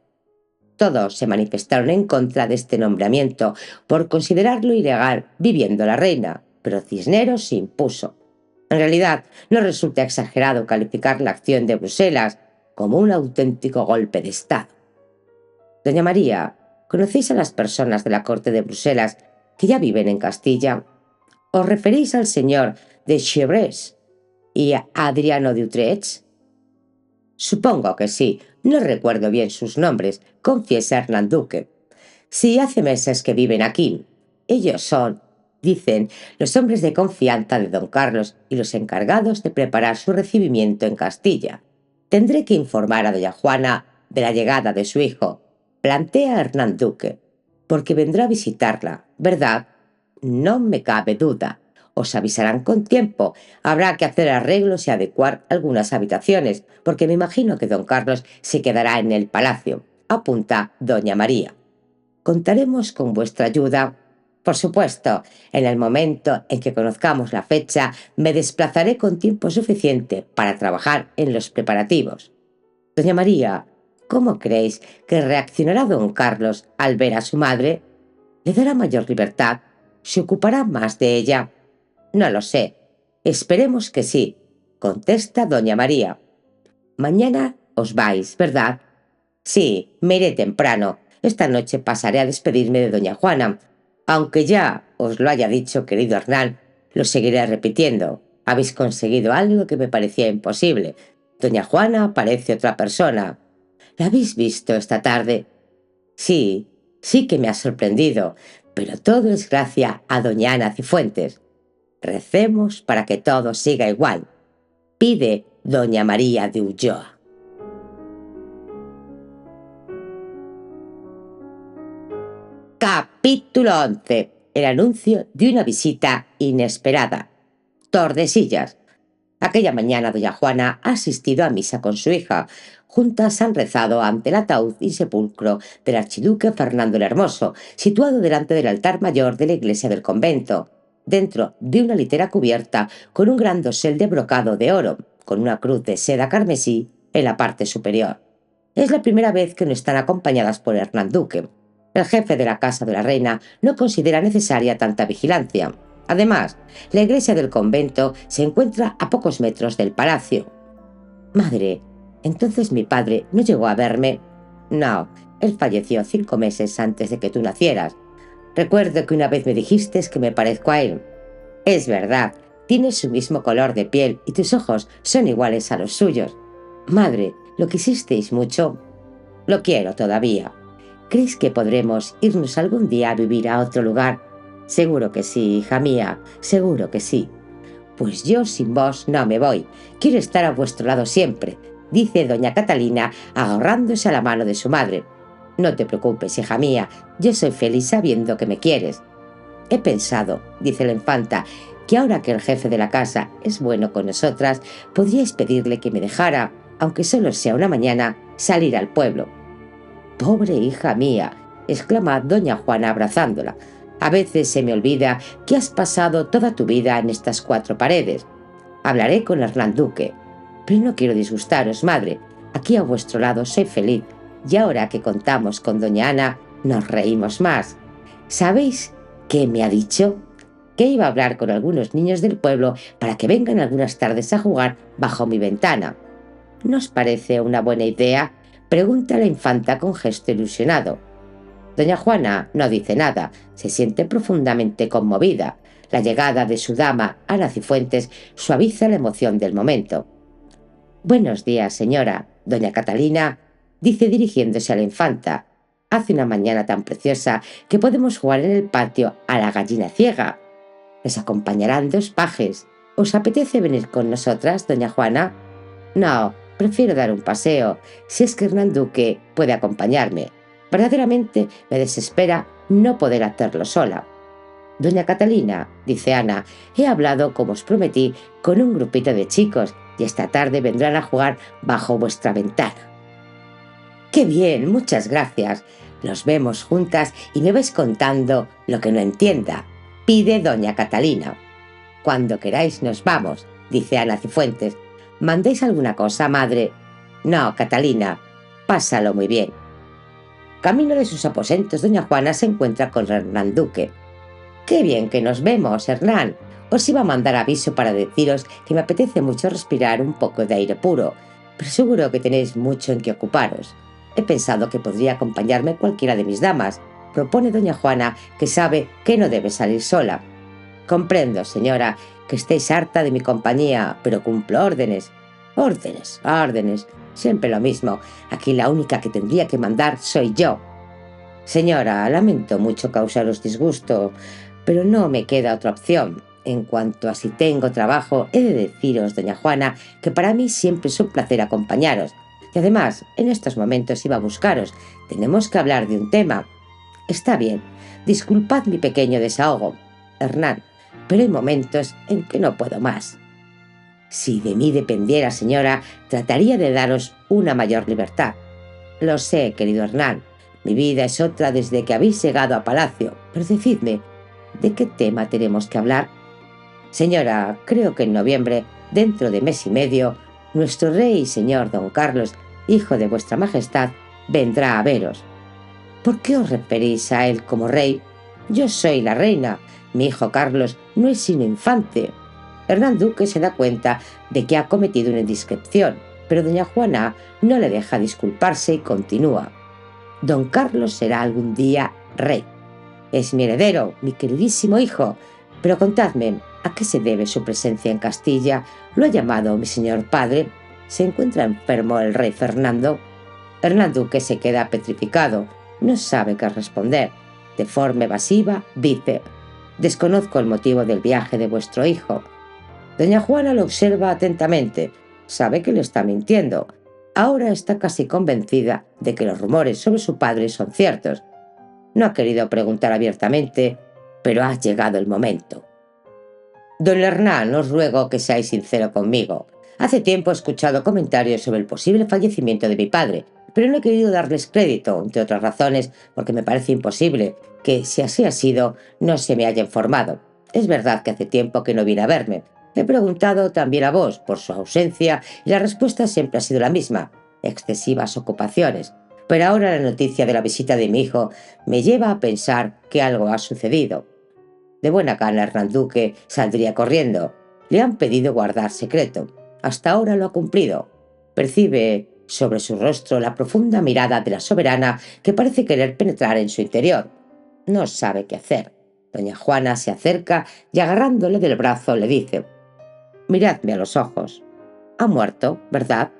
Todos se manifestaron en contra de este nombramiento por considerarlo ilegal viviendo la reina, pero Cisneros se impuso. En realidad, no resulta exagerado calificar la acción de Bruselas como un auténtico golpe de Estado. Doña María, ¿conocéis a las personas de la corte de Bruselas que ya viven en Castilla? ¿Os referís al señor de Chevreuse y a Adriano de Utrecht? Supongo que sí, no recuerdo bien sus nombres, confiesa Hernán Duque. Sí, hace meses que viven aquí. Ellos son, dicen, los hombres de confianza de don Carlos y los encargados de preparar su recibimiento en Castilla. Tendré que informar a doña Juana de la llegada de su hijo, plantea Hernán Duque, porque vendrá a visitarla, ¿verdad? No me cabe duda. Os avisarán con tiempo. Habrá que hacer arreglos y adecuar algunas habitaciones, porque me imagino que don Carlos se quedará en el palacio, apunta doña María. Contaremos con vuestra ayuda. Por supuesto, en el momento en que conozcamos la fecha, me desplazaré con tiempo suficiente para trabajar en los preparativos. Doña María, ¿cómo creéis que reaccionará don Carlos al ver a su madre? ¿Le dará mayor libertad? ¿Se ocupará más de ella? No lo sé. Esperemos que sí, contesta doña María. Mañana os vais, ¿verdad? Sí, me iré temprano. esta noche pasaré a despedirme de doña Juana. Aunque ya os lo haya dicho, querido Hernán, lo seguiré repitiendo. Habéis conseguido algo que me parecía imposible. Doña Juana parece otra persona. ¿La habéis visto esta tarde? Sí, sí que me ha sorprendido, pero todo es gracias a doña Ana Cifuentes. Recemos para que todo siga igual. Pide doña María de Ulloa. Capítulo 11. El anuncio de una visita inesperada. Tordesillas. Aquella mañana doña Juana ha asistido a misa con su hija. Juntas han rezado ante el ataúd y sepulcro del archiduque Fernando el Hermoso, situado delante del altar mayor de la iglesia del convento, dentro de una litera cubierta con un gran dosel de brocado de oro, con una cruz de seda carmesí en la parte superior. Es la primera vez que no están acompañadas por Hernán Duque. El jefe de la casa de la reina no considera necesaria tanta vigilancia. Además, la iglesia del convento se encuentra a pocos metros del palacio. Madre, ¿entonces mi padre no llegó a verme? No, él falleció 5 meses antes de que tú nacieras. Recuerdo que una vez me dijiste que me parezco a él. Es verdad, tienes su mismo color de piel y tus ojos son iguales a los suyos. Madre, ¿lo quisisteis mucho? Lo quiero todavía. ¿Crees que podremos irnos algún día a vivir a otro lugar? Seguro que sí, hija mía, seguro que sí. Pues yo sin vos no me voy. Quiero estar a vuestro lado siempre, dice doña Catalina, agarrándose a la mano de su madre. No te preocupes, hija mía, yo soy feliz sabiendo que me quieres. He pensado, dice la infanta, que ahora que el jefe de la casa es bueno con nosotras, podríais pedirle que me dejara, aunque solo sea una mañana, salir al pueblo. Pobre hija mía, exclama doña Juana abrazándola. A veces se me olvida que has pasado toda tu vida en estas 4 paredes. Hablaré con Hernán Duque. Pero no quiero disgustaros, madre. Aquí a vuestro lado soy feliz. Y ahora que contamos con doña Ana, nos reímos más. ¿Sabéis qué me ha dicho? Que iba a hablar con algunos niños del pueblo para que vengan algunas tardes a jugar bajo mi ventana. ¿No os parece una buena idea? Pregunta la infanta con gesto ilusionado. Doña Juana no dice nada, se siente profundamente conmovida. La llegada de su dama, Ana Cifuentes, suaviza la emoción del momento. Buenos días, señora. Doña Catalina, dice dirigiéndose a la infanta. Hace una mañana tan preciosa que podemos jugar en el patio a la gallina ciega. Nos acompañarán 2 pajes. ¿Os apetece venir con nosotras, doña Juana? No, prefiero dar un paseo, si es que Hernán Duque puede acompañarme. Verdaderamente me desespera no poder hacerlo sola. Doña Catalina, dice Ana, he hablado, como os prometí, con un grupito de chicos y esta tarde vendrán a jugar bajo vuestra ventana. ¡Qué bien! Muchas gracias. Nos vemos juntas y me vais contando lo que no entienda, pide doña Catalina. Cuando queráis nos vamos, dice Ana Cifuentes. ¿Mandéis alguna cosa, madre? No, Catalina, pásalo muy bien. Camino de sus aposentos, doña Juana se encuentra con Hernán Duque. ¡Qué bien que nos vemos, Hernán! Os iba a mandar aviso para deciros que me apetece mucho respirar un poco de aire puro, pero seguro que tenéis mucho en qué ocuparos. He pensado que podría acompañarme cualquiera de mis damas, propone doña Juana, que sabe que no debe salir sola. Comprendo, señora, que estéis harta de mi compañía, pero cumplo órdenes. Órdenes, órdenes, siempre lo mismo. Aquí la única que tendría que mandar soy yo. Señora, lamento mucho causaros disgusto, pero no me queda otra opción. En cuanto a si tengo trabajo, he de deciros, doña Juana, que para mí siempre es un placer acompañaros. Y además, en estos momentos iba a buscaros. Tenemos que hablar de un tema. Está bien, disculpad mi pequeño desahogo, Hernán, pero hay momentos en que no puedo más. Si de mí dependiera, señora, trataría de daros una mayor libertad. Lo sé, querido Hernán, mi vida es otra desde que habéis llegado a palacio, pero decidme, ¿de qué tema tenemos que hablar? Señora, creo que en noviembre, dentro de mes y medio, nuestro rey y señor don Carlos, hijo de vuestra majestad, vendrá a veros. ¿Por qué os referís a él como rey? Yo soy la reina, mi hijo Carlos no es sino infante. Hernán Duque se da cuenta de que ha cometido una indiscreción, pero doña Juana no le deja disculparse y continúa. Don Carlos será algún día rey. Es mi heredero, mi queridísimo hijo. Pero contadme, ¿a qué se debe su presencia en Castilla? ¿Lo ha llamado mi señor padre? ¿Se encuentra enfermo el rey Fernando? Hernán Duque se queda petrificado. No sabe qué responder. De forma evasiva, dice: «Desconozco el motivo del viaje de vuestro hijo». Doña Juana lo observa atentamente. Sabe que le está mintiendo. Ahora está casi convencida de que los rumores sobre su padre son ciertos. No ha querido preguntar abiertamente, pero ha llegado el momento. «Don Hernán, os ruego que seáis sincero conmigo. Hace tiempo he escuchado comentarios sobre el posible fallecimiento de mi padre, pero no he querido darles crédito, entre otras razones, porque me parece imposible que, si así ha sido, no se me haya informado. Es verdad que hace tiempo que no viene a verme. He preguntado también a vos por su ausencia y la respuesta siempre ha sido la misma: excesivas ocupaciones. Pero ahora la noticia de la visita de mi hijo me lleva a pensar que algo ha sucedido». De buena gana Hernán Duque saldría corriendo. Le han pedido guardar secreto. Hasta ahora lo ha cumplido. Percibe sobre su rostro la profunda mirada de la soberana que parece querer penetrar en su interior. No sabe qué hacer. Doña Juana se acerca y, agarrándole del brazo, le dice: «Miradme a los ojos. Ha muerto, ¿verdad?»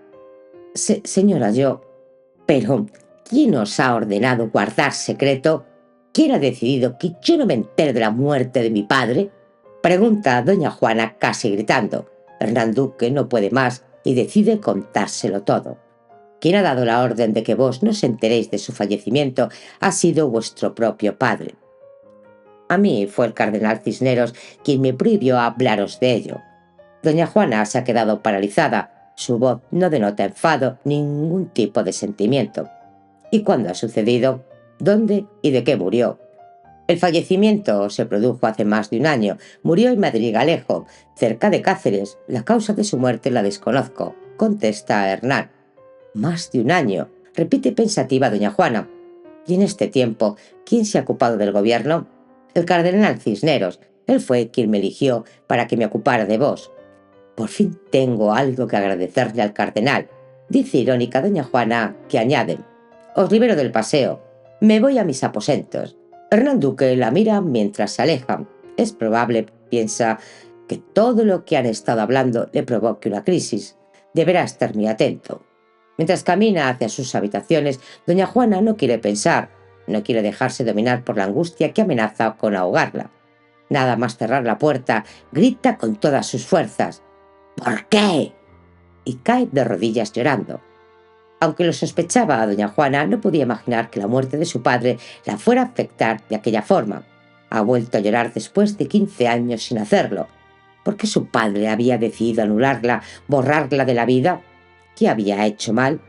Señora, yo... «Pero, ¿quién os ha ordenado guardar secreto? ¿Quién ha decidido que yo no me entere de la muerte de mi padre?», pregunta doña Juana casi gritando. Hernán Duque no puede más y decide contárselo todo. «Quien ha dado la orden de que vos no os enteréis de su fallecimiento ha sido vuestro propio padre. A mí fue el cardenal Cisneros quien me prohibió hablaros de ello». Doña Juana se ha quedado paralizada. Su voz no denota enfado ni ningún tipo de sentimiento. «¿Y cuándo ha sucedido? ¿Dónde y de qué murió?». «El fallecimiento se produjo hace más de un año. Murió en Madrigalejo, cerca de Cáceres. La causa de su muerte la desconozco», contesta Hernán. «Más de un año», repite pensativa doña Juana. «Y en este tiempo, ¿quién se ha ocupado del gobierno?». «El cardenal Cisneros. Él fue quien me eligió para que me ocupara de vos». «Por fin tengo algo que agradecerle al cardenal», dice irónica doña Juana, que añade: «Os libero del paseo. Me voy a mis aposentos». Hernán Duque la mira mientras se alejan. Es probable, piensa, que todo lo que han estado hablando le provoque una crisis. Deberá estar muy atento. Mientras camina hacia sus habitaciones, doña Juana no quiere pensar, no quiere dejarse dominar por la angustia que amenaza con ahogarla. Nada más cerrar la puerta, grita con todas sus fuerzas: «¿Por qué?», y cae de rodillas llorando. Aunque lo sospechaba, doña Juana no podía imaginar que la muerte de su padre la fuera a afectar de aquella forma. Ha vuelto a llorar después de 15 años sin hacerlo. ¿Por qué su padre había decidido anularla, borrarla de la vida? ¿Qué había hecho mal?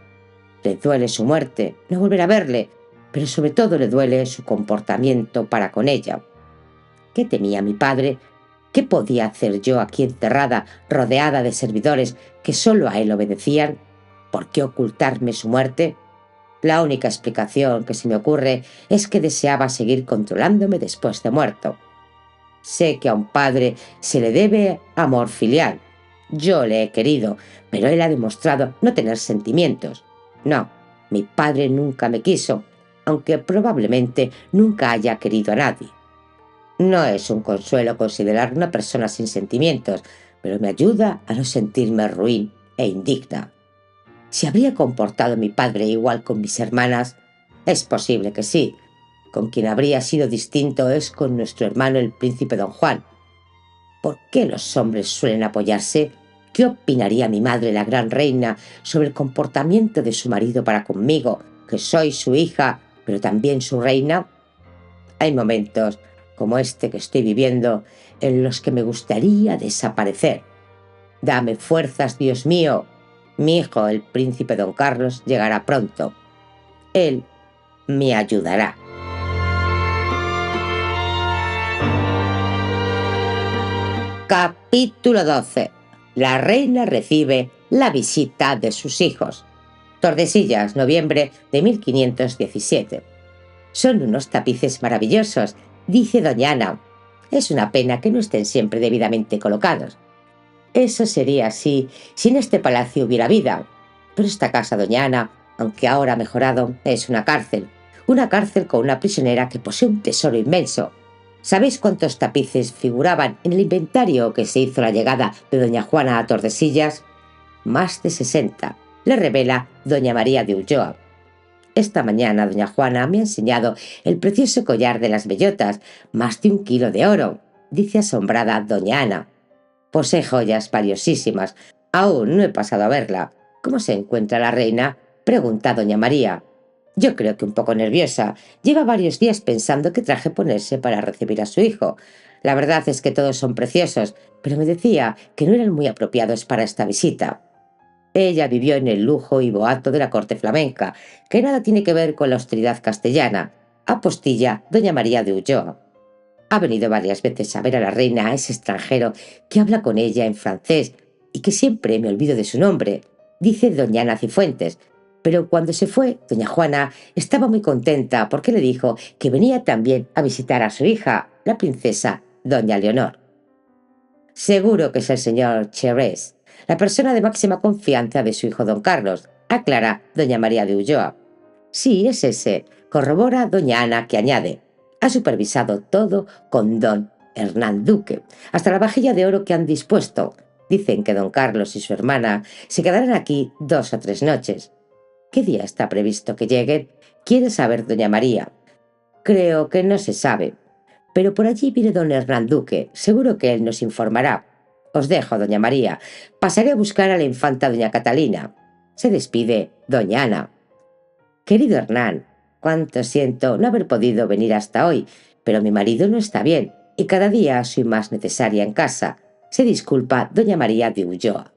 Le duele su muerte, no volver a verle, pero sobre todo le duele su comportamiento para con ella. ¿Qué temía mi padre? ¿Qué podía hacer yo aquí encerrada, rodeada de servidores que solo a él obedecían? ¿Por qué ocultarme su muerte? La única explicación que se me ocurre es que deseaba seguir controlándome después de muerto. Sé que a un padre se le debe amor filial. Yo le he querido, pero él ha demostrado no tener sentimientos. No, mi padre nunca me quiso, aunque probablemente nunca haya querido a nadie. No es un consuelo considerar una persona sin sentimientos, pero me ayuda a no sentirme ruin e indigna. ¿Se habría comportado mi padre igual con mis hermanas? Es posible que sí. Con quien habría sido distinto es con nuestro hermano el príncipe don Juan. ¿Por qué los hombres suelen apoyarse? ¿Qué opinaría mi madre, la gran reina, sobre el comportamiento de su marido para conmigo, que soy su hija, pero también su reina? Hay momentos, como este que estoy viviendo, en los que me gustaría desaparecer. Dame fuerzas, Dios mío. Mi hijo, el príncipe don Carlos, llegará pronto. Él me ayudará. Capítulo 12. La reina recibe la visita de sus hijos. Tordesillas, noviembre de 1517. «Son unos tapices maravillosos», dice doña Ana. «Es una pena que no estén siempre debidamente colocados. Eso sería así si en este palacio hubiera vida. Pero esta casa, doña Ana, aunque ahora ha mejorado, es una cárcel. una cárcel con una prisionera que posee un tesoro inmenso. ¿Sabéis cuántos tapices figuraban en el inventario que se hizo a la llegada de doña Juana a Tordesillas? Más de 60, le revela doña María de Ulloa. Esta mañana doña Juana me ha enseñado el precioso collar de las bellotas, más de 1 kilo de oro, dice asombrada doña Ana. Posee joyas valiosísimas. Aún no he pasado a verla. ¿Cómo se encuentra la reina?, pregunta doña María. Yo creo que un poco nerviosa. Lleva varios días pensando qué traje ponerse para recibir a su hijo. La verdad es que todos son preciosos, pero me decía que no eran muy apropiados para esta visita. Ella vivió en el lujo y boato de la corte flamenca, que nada tiene que ver con la austeridad castellana, apostilla doña María de Ulloa. Ha venido varias veces a ver a la reina, a ese extranjero que habla con ella en francés y que siempre me olvido de su nombre, dice doña Ana Cifuentes. Pero cuando se fue, doña Juana estaba muy contenta porque le dijo que venía también a visitar a su hija, la princesa doña Leonor. Seguro que es el señor Cherés, la persona de máxima confianza de su hijo don Carlos, aclara doña María de Ulloa. Sí, es ese, corrobora doña Ana, que añade: ha supervisado todo con don Hernán Duque, hasta la vajilla de oro que han dispuesto. Dicen que don Carlos y su hermana se quedarán aquí 2 o 3 noches. ¿Qué día está previsto que lleguen?, quiere saber doña María. Creo que no se sabe, pero por allí viene don Hernán Duque, seguro que él nos informará. Os dejo, doña María. Pasaré a buscar a la infanta doña Catalina. Se despide doña Ana. Querido Hernán, cuánto siento no haber podido venir hasta hoy, pero mi marido no está bien y cada día soy más necesaria en casa. Se disculpa doña María de Ulloa.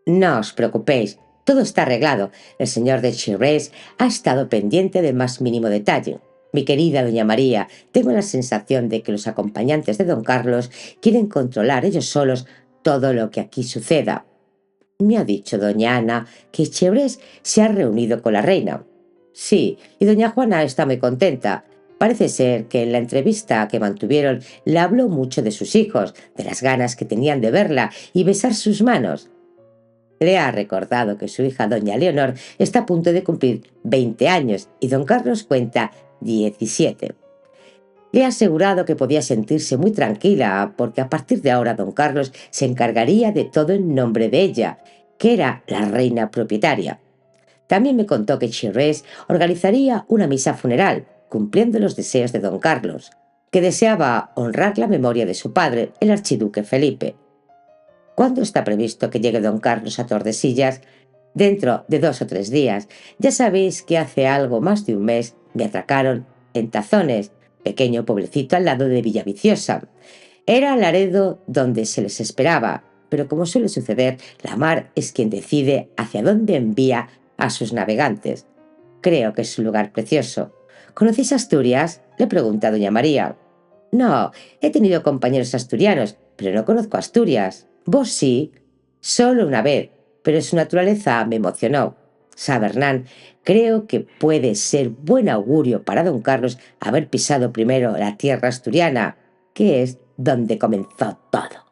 No os preocupéis, todo está arreglado. El señor de Cherés ha estado pendiente del más mínimo detalle. Mi querida doña María, tengo la sensación de que los acompañantes de don Carlos quieren controlar ellos solos todo lo que aquí suceda. Me ha dicho doña Ana que Cherés se ha reunido con la reina. Sí, y doña Juana está muy contenta. Parece ser que en la entrevista que mantuvieron le habló mucho de sus hijos, de las ganas que tenían de verla y besar sus manos. Le ha recordado que su hija doña Leonor está a punto de cumplir 20 años y don Carlos cuenta 17. Le ha asegurado que podía sentirse muy tranquila porque a partir de ahora don Carlos se encargaría de todo en nombre de ella, que era la reina propietaria. También me contó que Cherés organizaría una misa funeral, cumpliendo los deseos de don Carlos, que deseaba honrar la memoria de su padre, el archiduque Felipe. ¿Cuándo está previsto que llegue don Carlos a Tordesillas? Dentro de 2 o 3 días. Ya sabéis que hace algo más de un mes me atracaron en Tazones, pequeño pueblecito al lado de Villaviciosa. Era Laredo donde se les esperaba, pero como suele suceder, la mar es quien decide hacia dónde envía a sus navegantes. Creo que es un lugar precioso. ¿Conocéis Asturias?, le pregunta doña María. No, he tenido compañeros asturianos, pero no conozco Asturias. ¿Vos sí? Solo una vez, pero su naturaleza me emocionó. Sabe, Hernán, creo que puede ser buen augurio para don Carlos haber pisado primero la tierra asturiana, que es donde comenzó todo.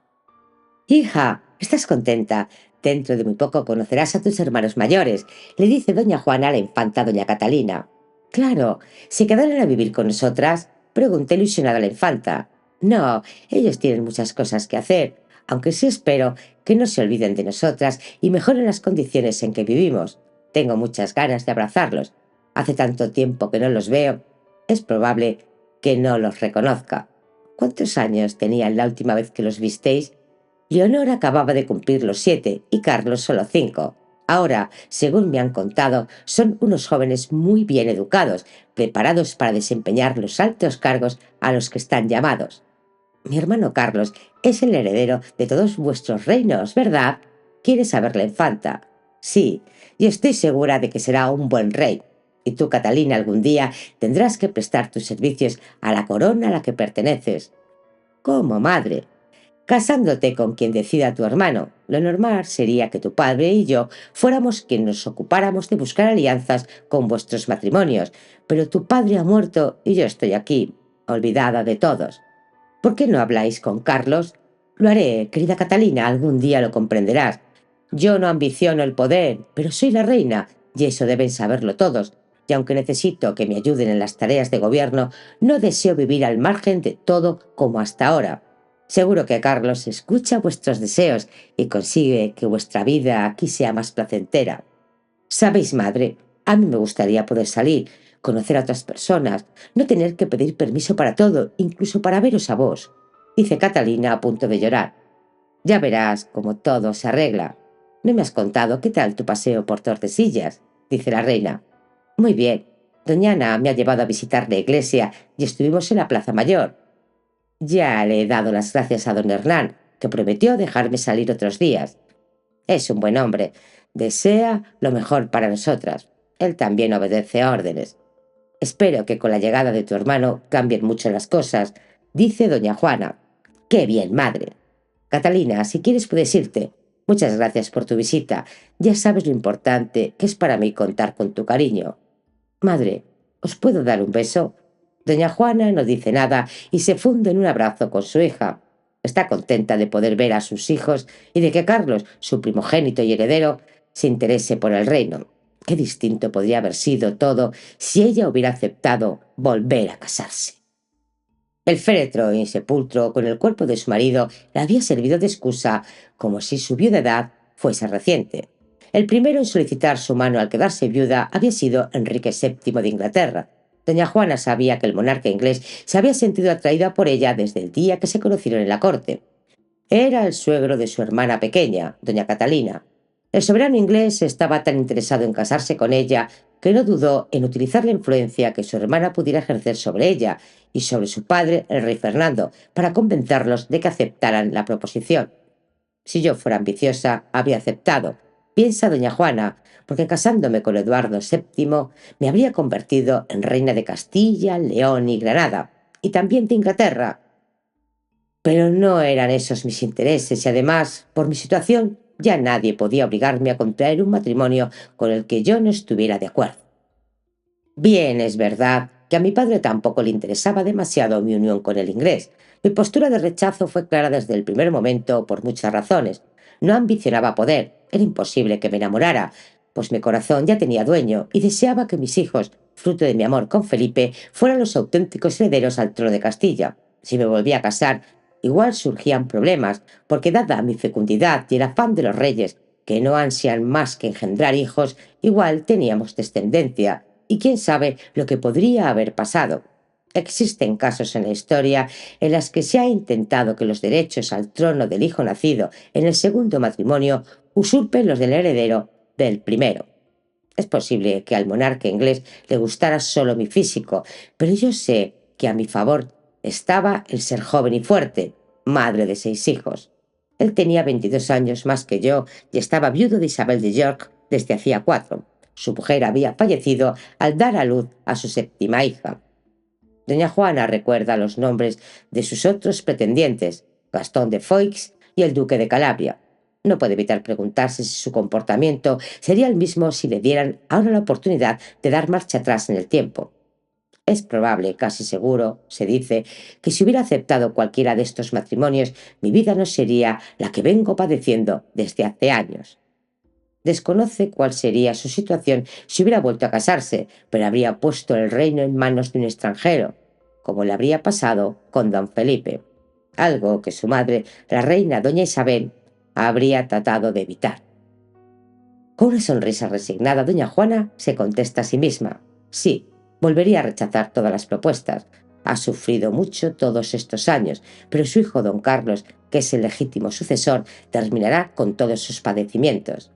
Hija, ¿estás contenta? Dentro de muy poco conocerás a tus hermanos mayores, le dice doña Juana a la infanta doña Catalina. Claro, ¿se quedarán a vivir con nosotras?, pregunté ilusionada a la infanta. No, ellos tienen muchas cosas que hacer, aunque sí espero que no se olviden de nosotras y mejoren las condiciones en que vivimos. Tengo muchas ganas de abrazarlos. Hace tanto tiempo que no los veo. Es probable que no los reconozca. ¿Cuántos años tenían la última vez que los visteis? Leonor acababa de cumplir los 7 y Carlos solo 5. Ahora, según me han contado, son unos jóvenes muy bien educados, preparados para desempeñar los altos cargos a los que están llamados. Mi hermano Carlos es el heredero de todos vuestros reinos, ¿verdad?, quiere saber la infanta. Sí, y estoy segura de que será un buen rey. Y tú, Catalina, algún día tendrás que prestar tus servicios a la corona a la que perteneces. ¿Cómo, madre? Casándote con quien decida tu hermano. Lo normal sería que tu padre y yo fuéramos quienes nos ocupáramos de buscar alianzas con vuestros matrimonios, pero tu padre ha muerto y yo estoy aquí, olvidada de todos. ¿Por qué no habláis con Carlos? Lo haré, querida Catalina, algún día lo comprenderás. Yo no ambiciono el poder, pero soy la reina, y eso deben saberlo todos. y aunque necesito que me ayuden en las tareas de gobierno, no deseo vivir al margen de todo como hasta ahora. Seguro que Carlos escucha vuestros deseos y consigue que vuestra vida aquí sea más placentera. Sabéis, madre, a mí me gustaría poder salir, conocer a otras personas, no tener que pedir permiso para todo, incluso para veros a vos, dice Catalina a punto de llorar. Ya verás cómo todo se arregla. No me has contado qué tal tu paseo por Tordesillas, dice la reina. Muy bien. Doña Ana me ha llevado a visitar la iglesia y estuvimos en la Plaza Mayor. Ya le he dado las gracias a don Hernán, que prometió dejarme salir otros días. Es un buen hombre. Desea lo mejor para nosotras. Él también obedece órdenes. Espero que con la llegada de tu hermano cambien mucho las cosas, dice doña Juana. ¡Qué bien, madre! Catalina, si quieres puedes irte. Muchas gracias por tu visita. Ya sabes lo importante que es para mí contar con tu cariño. Madre, ¿os puedo dar un beso? Doña Juana no dice nada y se funde en un abrazo con su hija. Está contenta de poder ver a sus hijos y de que Carlos, su primogénito y heredero, se interese por el reino. Qué distinto podría haber sido todo si ella hubiera aceptado volver a casarse. El féretro insepulcro con el cuerpo de su marido le había servido de excusa, como si su viudedad fuese reciente. El primero en solicitar su mano al quedarse viuda había sido Enrique VII de Inglaterra. Doña Juana sabía que el monarca inglés se había sentido atraído por ella desde el día que se conocieron en la corte. Era el suegro de su hermana pequeña, doña Catalina. El soberano inglés estaba tan interesado en casarse con ella que no dudó en utilizar la influencia que su hermana pudiera ejercer sobre ella y sobre su padre, el rey Fernando, para convencerlos de que aceptaran la proposición. Si yo fuera ambiciosa, habría aceptado, piensa doña Juana, porque casándome con Eduardo VII me habría convertido en reina de Castilla, León y Granada, y también de Inglaterra. Pero no eran esos mis intereses y además, por mi situación, ya nadie podía obligarme a contraer un matrimonio con el que yo no estuviera de acuerdo. Bien, es verdad que a mi padre tampoco le interesaba demasiado mi unión con el inglés. Mi postura de rechazo fue clara desde el primer momento por muchas razones. No ambicionaba poder, era imposible que me enamorara, pues mi corazón ya tenía dueño y deseaba que mis hijos, fruto de mi amor con Felipe, fueran los auténticos herederos al trono de Castilla. Si me volvía a casar, igual surgían problemas, porque dada mi fecundidad y el afán de los reyes, que no ansian más que engendrar hijos, igual teníamos descendencia, y quién sabe lo que podría haber pasado. Existen casos en la historia en los que se ha intentado que los derechos al trono del hijo nacido en el segundo matrimonio usurpen los del heredero del primero. Es posible que al monarca inglés le gustara solo mi físico, pero yo sé que a mi favor estaba el ser joven y fuerte, madre de 6 hijos. Él tenía 22 años más que yo y estaba viudo de Isabel de York desde hacía 4. Su mujer había fallecido al dar a luz a su séptima hija. Doña Juana recuerda los nombres de sus otros pretendientes, Gastón de Foix y el duque de Calabria. No puede evitar preguntarse si su comportamiento sería el mismo si le dieran ahora la oportunidad de dar marcha atrás en el tiempo. Es probable, casi seguro, se dice, que si hubiera aceptado cualquiera de estos matrimonios, mi vida no sería la que vengo padeciendo desde hace años. Desconoce cuál sería su situación si hubiera vuelto a casarse, pero habría puesto el reino en manos de un extranjero, como le habría pasado con don Felipe, algo que su madre, la reina doña Isabel, habría tratado de evitar. Con una sonrisa resignada, doña Juana se contesta a sí misma: sí, volvería a rechazar todas las propuestas. Ha sufrido mucho todos estos años, pero su hijo don Carlos, que es el legítimo sucesor, terminará con todos sus padecimientos.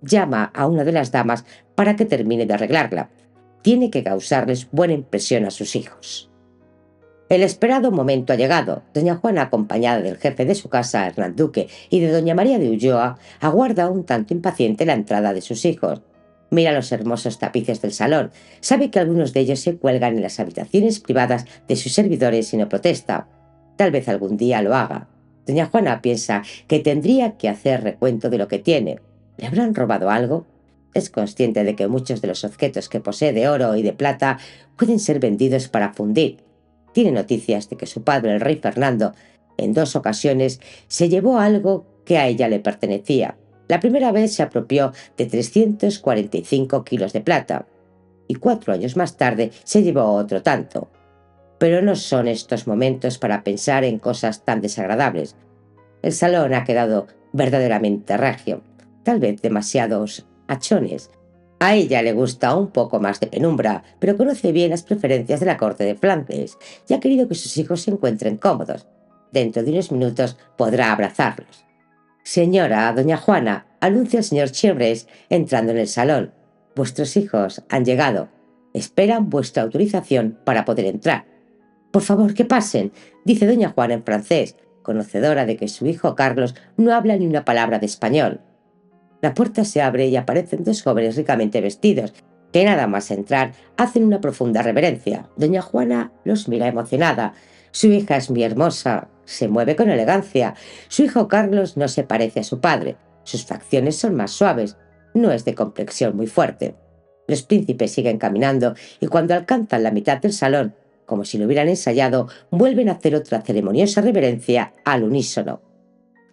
Llama a una de las damas para que termine de arreglarla. Tiene que causarles buena impresión a sus hijos. El esperado momento ha llegado. Doña Juana, acompañada del jefe de su casa, Hernán Duque, y de doña María de Ulloa, aguarda un tanto impaciente la entrada de sus hijos. Mira los hermosos tapices del salón. Sabe que algunos de ellos se cuelgan en las habitaciones privadas de sus servidores y no protesta. Tal vez algún día lo haga. Doña Juana piensa que tendría que hacer recuento de lo que tiene. ¿Le habrán robado algo? Es consciente de que muchos de los objetos que posee de oro y de plata pueden ser vendidos para fundir. Tiene noticias de que su padre, el rey Fernando, en 2 ocasiones se llevó algo que a ella le pertenecía. La primera vez se apropió de 345 kilos de plata. y 4 años más tarde se llevó otro tanto. Pero no son estos momentos para pensar en cosas tan desagradables. El salón ha quedado verdaderamente regio, tal vez demasiados hachones. A ella le gusta un poco más de penumbra, pero conoce bien las preferencias de la corte de Flandes y ha querido que sus hijos se encuentren cómodos. Dentro de unos minutos podrá abrazarlos. Señora, doña Juana, anuncia el señor Chevreuse entrando en el salón. Vuestros hijos han llegado. Esperan vuestra autorización para poder entrar. Por favor, que pasen, dice doña Juana en francés, conocedora de que su hijo Carlos no habla ni una palabra de español. La puerta se abre y aparecen dos jóvenes ricamente vestidos, que nada más entrar hacen una profunda reverencia. Doña Juana los mira emocionada. Su hija es muy hermosa, se mueve con elegancia. Su hijo Carlos no se parece a su padre. Sus facciones son más suaves. No es de complexión muy fuerte. Los príncipes siguen caminando y cuando alcanzan la mitad del salón, como si lo hubieran ensayado, vuelven a hacer otra ceremoniosa reverencia al unísono.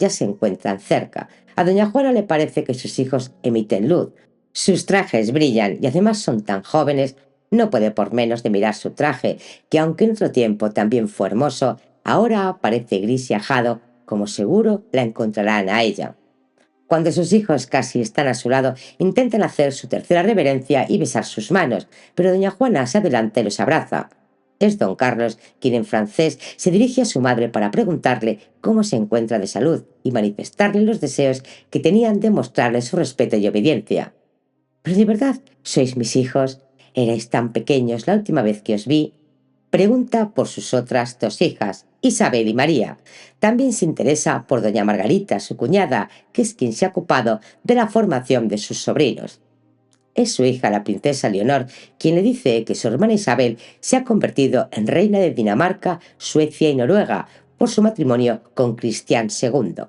Ya se encuentran cerca. A doña Juana le parece que sus hijos emiten luz. Sus trajes brillan y además son tan jóvenes, no puede por menos de mirar su traje, que aunque en otro tiempo también fue hermoso, ahora parece gris y ajado, como seguro la encontrarán a ella. Cuando sus hijos casi están a su lado, intentan hacer su tercera reverencia y besar sus manos, pero doña Juana se adelanta y los abraza. Es don Carlos quien en francés se dirige a su madre para preguntarle cómo se encuentra de salud y manifestarle los deseos que tenían de mostrarle su respeto y obediencia. ¿Pero de verdad sois mis hijos? ¿Erais tan pequeños la última vez que os vi? Pregunta por sus otras dos hijas, Isabel y María. También se interesa por doña Margarita, su cuñada, que es quien se ha ocupado de la formación de sus sobrinos. Es su hija, la princesa Leonor, quien le dice que su hermana Isabel se ha convertido en reina de Dinamarca, Suecia y Noruega por su matrimonio con Cristián II.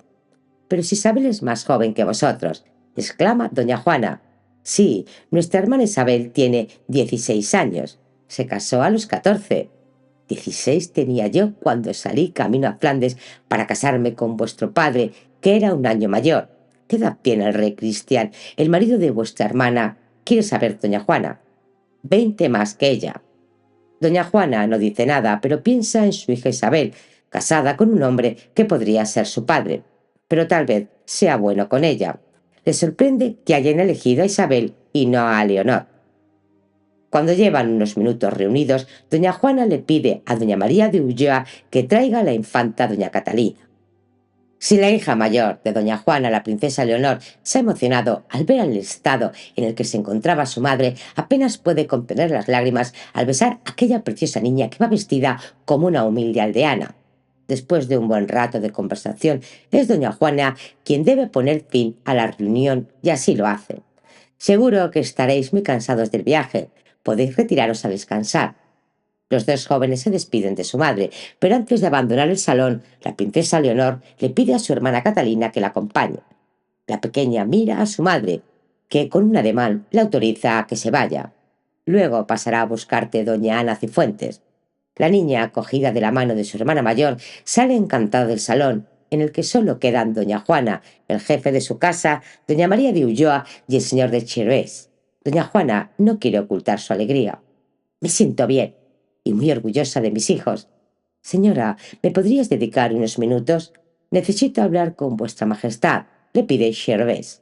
«Pero si Isabel es más joven que vosotros», exclama doña Juana. «Sí, nuestra hermana Isabel tiene 16 años. Se casó a los 14. 16 tenía yo cuando salí camino a Flandes para casarme con vuestro padre, que era un año mayor. ¿Qué edad tiene el rey Cristián, el marido de vuestra hermana? Quiere saber doña Juana». 20 más que ella. Doña Juana no dice nada, pero piensa en su hija Isabel, casada con un hombre que podría ser su padre. Pero tal vez sea bueno con ella. Le sorprende que hayan elegido a Isabel y no a Leonor. Cuando llevan unos minutos reunidos, doña Juana le pide a doña María de Ulloa que traiga a la infanta doña Catalina. Si la hija mayor de doña Juana, la princesa Leonor, se ha emocionado al ver el estado en el que se encontraba su madre, apenas puede contener las lágrimas al besar a aquella preciosa niña que va vestida como una humilde aldeana. Después de un buen rato de conversación, es doña Juana quien debe poner fin a la reunión y así lo hace. «Seguro que estaréis muy cansados del viaje. Podéis retiraros a descansar». Los dos jóvenes se despiden de su madre, pero antes de abandonar el salón, la princesa Leonor le pide a su hermana Catalina que la acompañe. La pequeña mira a su madre, que con un ademán le autoriza a que se vaya. «Luego pasará a buscarte doña Ana Cifuentes». La niña, cogida de la mano de su hermana mayor, sale encantada del salón, en el que solo quedan doña Juana, el jefe de su casa, doña María de Ulloa y el señor de Chevreuse. Doña Juana no quiere ocultar su alegría. «Me siento bien y muy orgullosa de mis hijos. Señora, ¿me podrías dedicar unos minutos? Necesito hablar con vuestra majestad», le pide Chevreuse.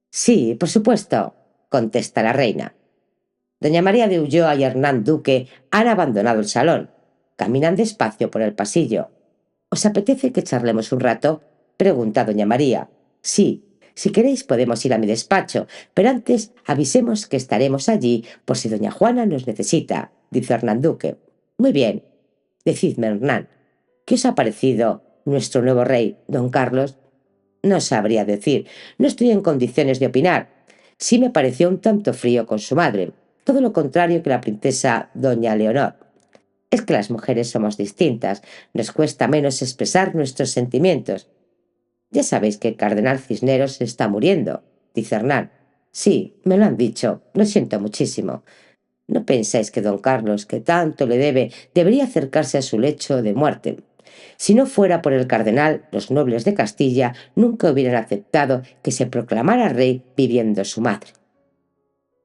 «Sí, por supuesto», contesta la reina. Doña María de Ulloa y Hernán Duque han abandonado el salón. Caminan despacio por el pasillo. «¿Os apetece que charlemos un rato?», pregunta doña María. «Sí, si queréis podemos ir a mi despacho, pero antes avisemos que estaremos allí por si doña Juana nos necesita», dice Hernán Duque. «Muy bien. Decidme, Hernán, ¿qué os ha parecido nuestro nuevo rey, don Carlos?» «No sabría decir. No estoy en condiciones de opinar. Sí me pareció un tanto frío con su madre. Todo lo contrario que la princesa doña Leonor. Es que las mujeres somos distintas. Nos cuesta menos expresar nuestros sentimientos». «Ya sabéis que el cardenal Cisneros está muriendo», dice Hernán. «Sí, me lo han dicho. Lo siento muchísimo. ¿No pensáis que don Carlos, que tanto le debe, debería acercarse a su lecho de muerte? Si no fuera por el cardenal, los nobles de Castilla nunca hubieran aceptado que se proclamara rey viviendo su madre».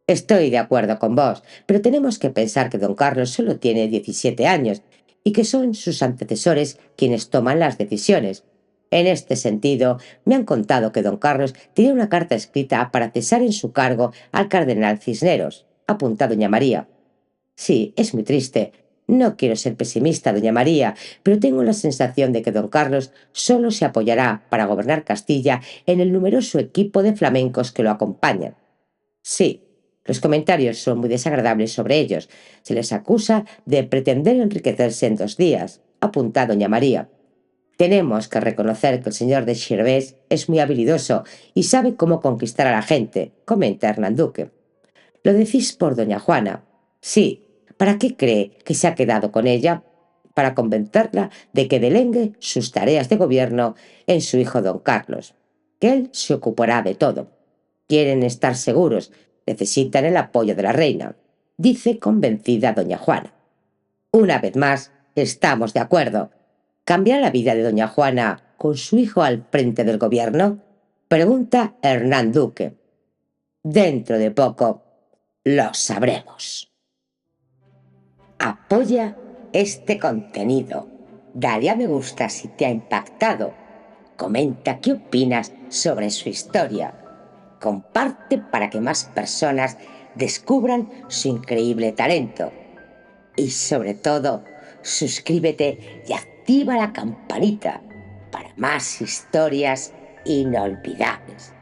Estoy de acuerdo con vos, pero tenemos que pensar que don Carlos solo tiene 17 años y que son sus antecesores quienes toman las decisiones. En este sentido, me han contado que don Carlos tiene una carta escrita para cesar en su cargo al cardenal Cisneros, apunta doña María. Sí, es muy triste. No quiero ser pesimista, doña María, pero tengo la sensación de que don Carlos solo se apoyará para gobernar Castilla en el numeroso equipo de flamencos que lo acompañan. Sí, los comentarios son muy desagradables sobre ellos. Se les acusa de pretender enriquecerse en 2 días, apunta doña María. Tenemos que reconocer que el señor de Xirvés es muy habilidoso y sabe cómo conquistar a la gente, comenta Hernán Duque. Lo decís por doña Juana. Sí, ¿para qué cree que se ha quedado con ella? Para convencerla de que delengue sus tareas de gobierno en su hijo don Carlos, que él se ocupará de todo. Quieren estar seguros, necesitan el apoyo de la reina, dice convencida doña Juana. Una vez más, estamos de acuerdo. ¿Cambiará la vida de doña Juana con su hijo al frente del gobierno? Pregunta Hernán Duque. Dentro de poco lo sabremos. Apoya este contenido. Dale a me gusta si te ha impactado. Comenta qué opinas sobre su historia. Comparte para que más personas descubran su increíble talento. Y sobre todo, suscríbete y activa la campanita para más historias inolvidables.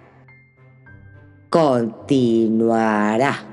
Continuará.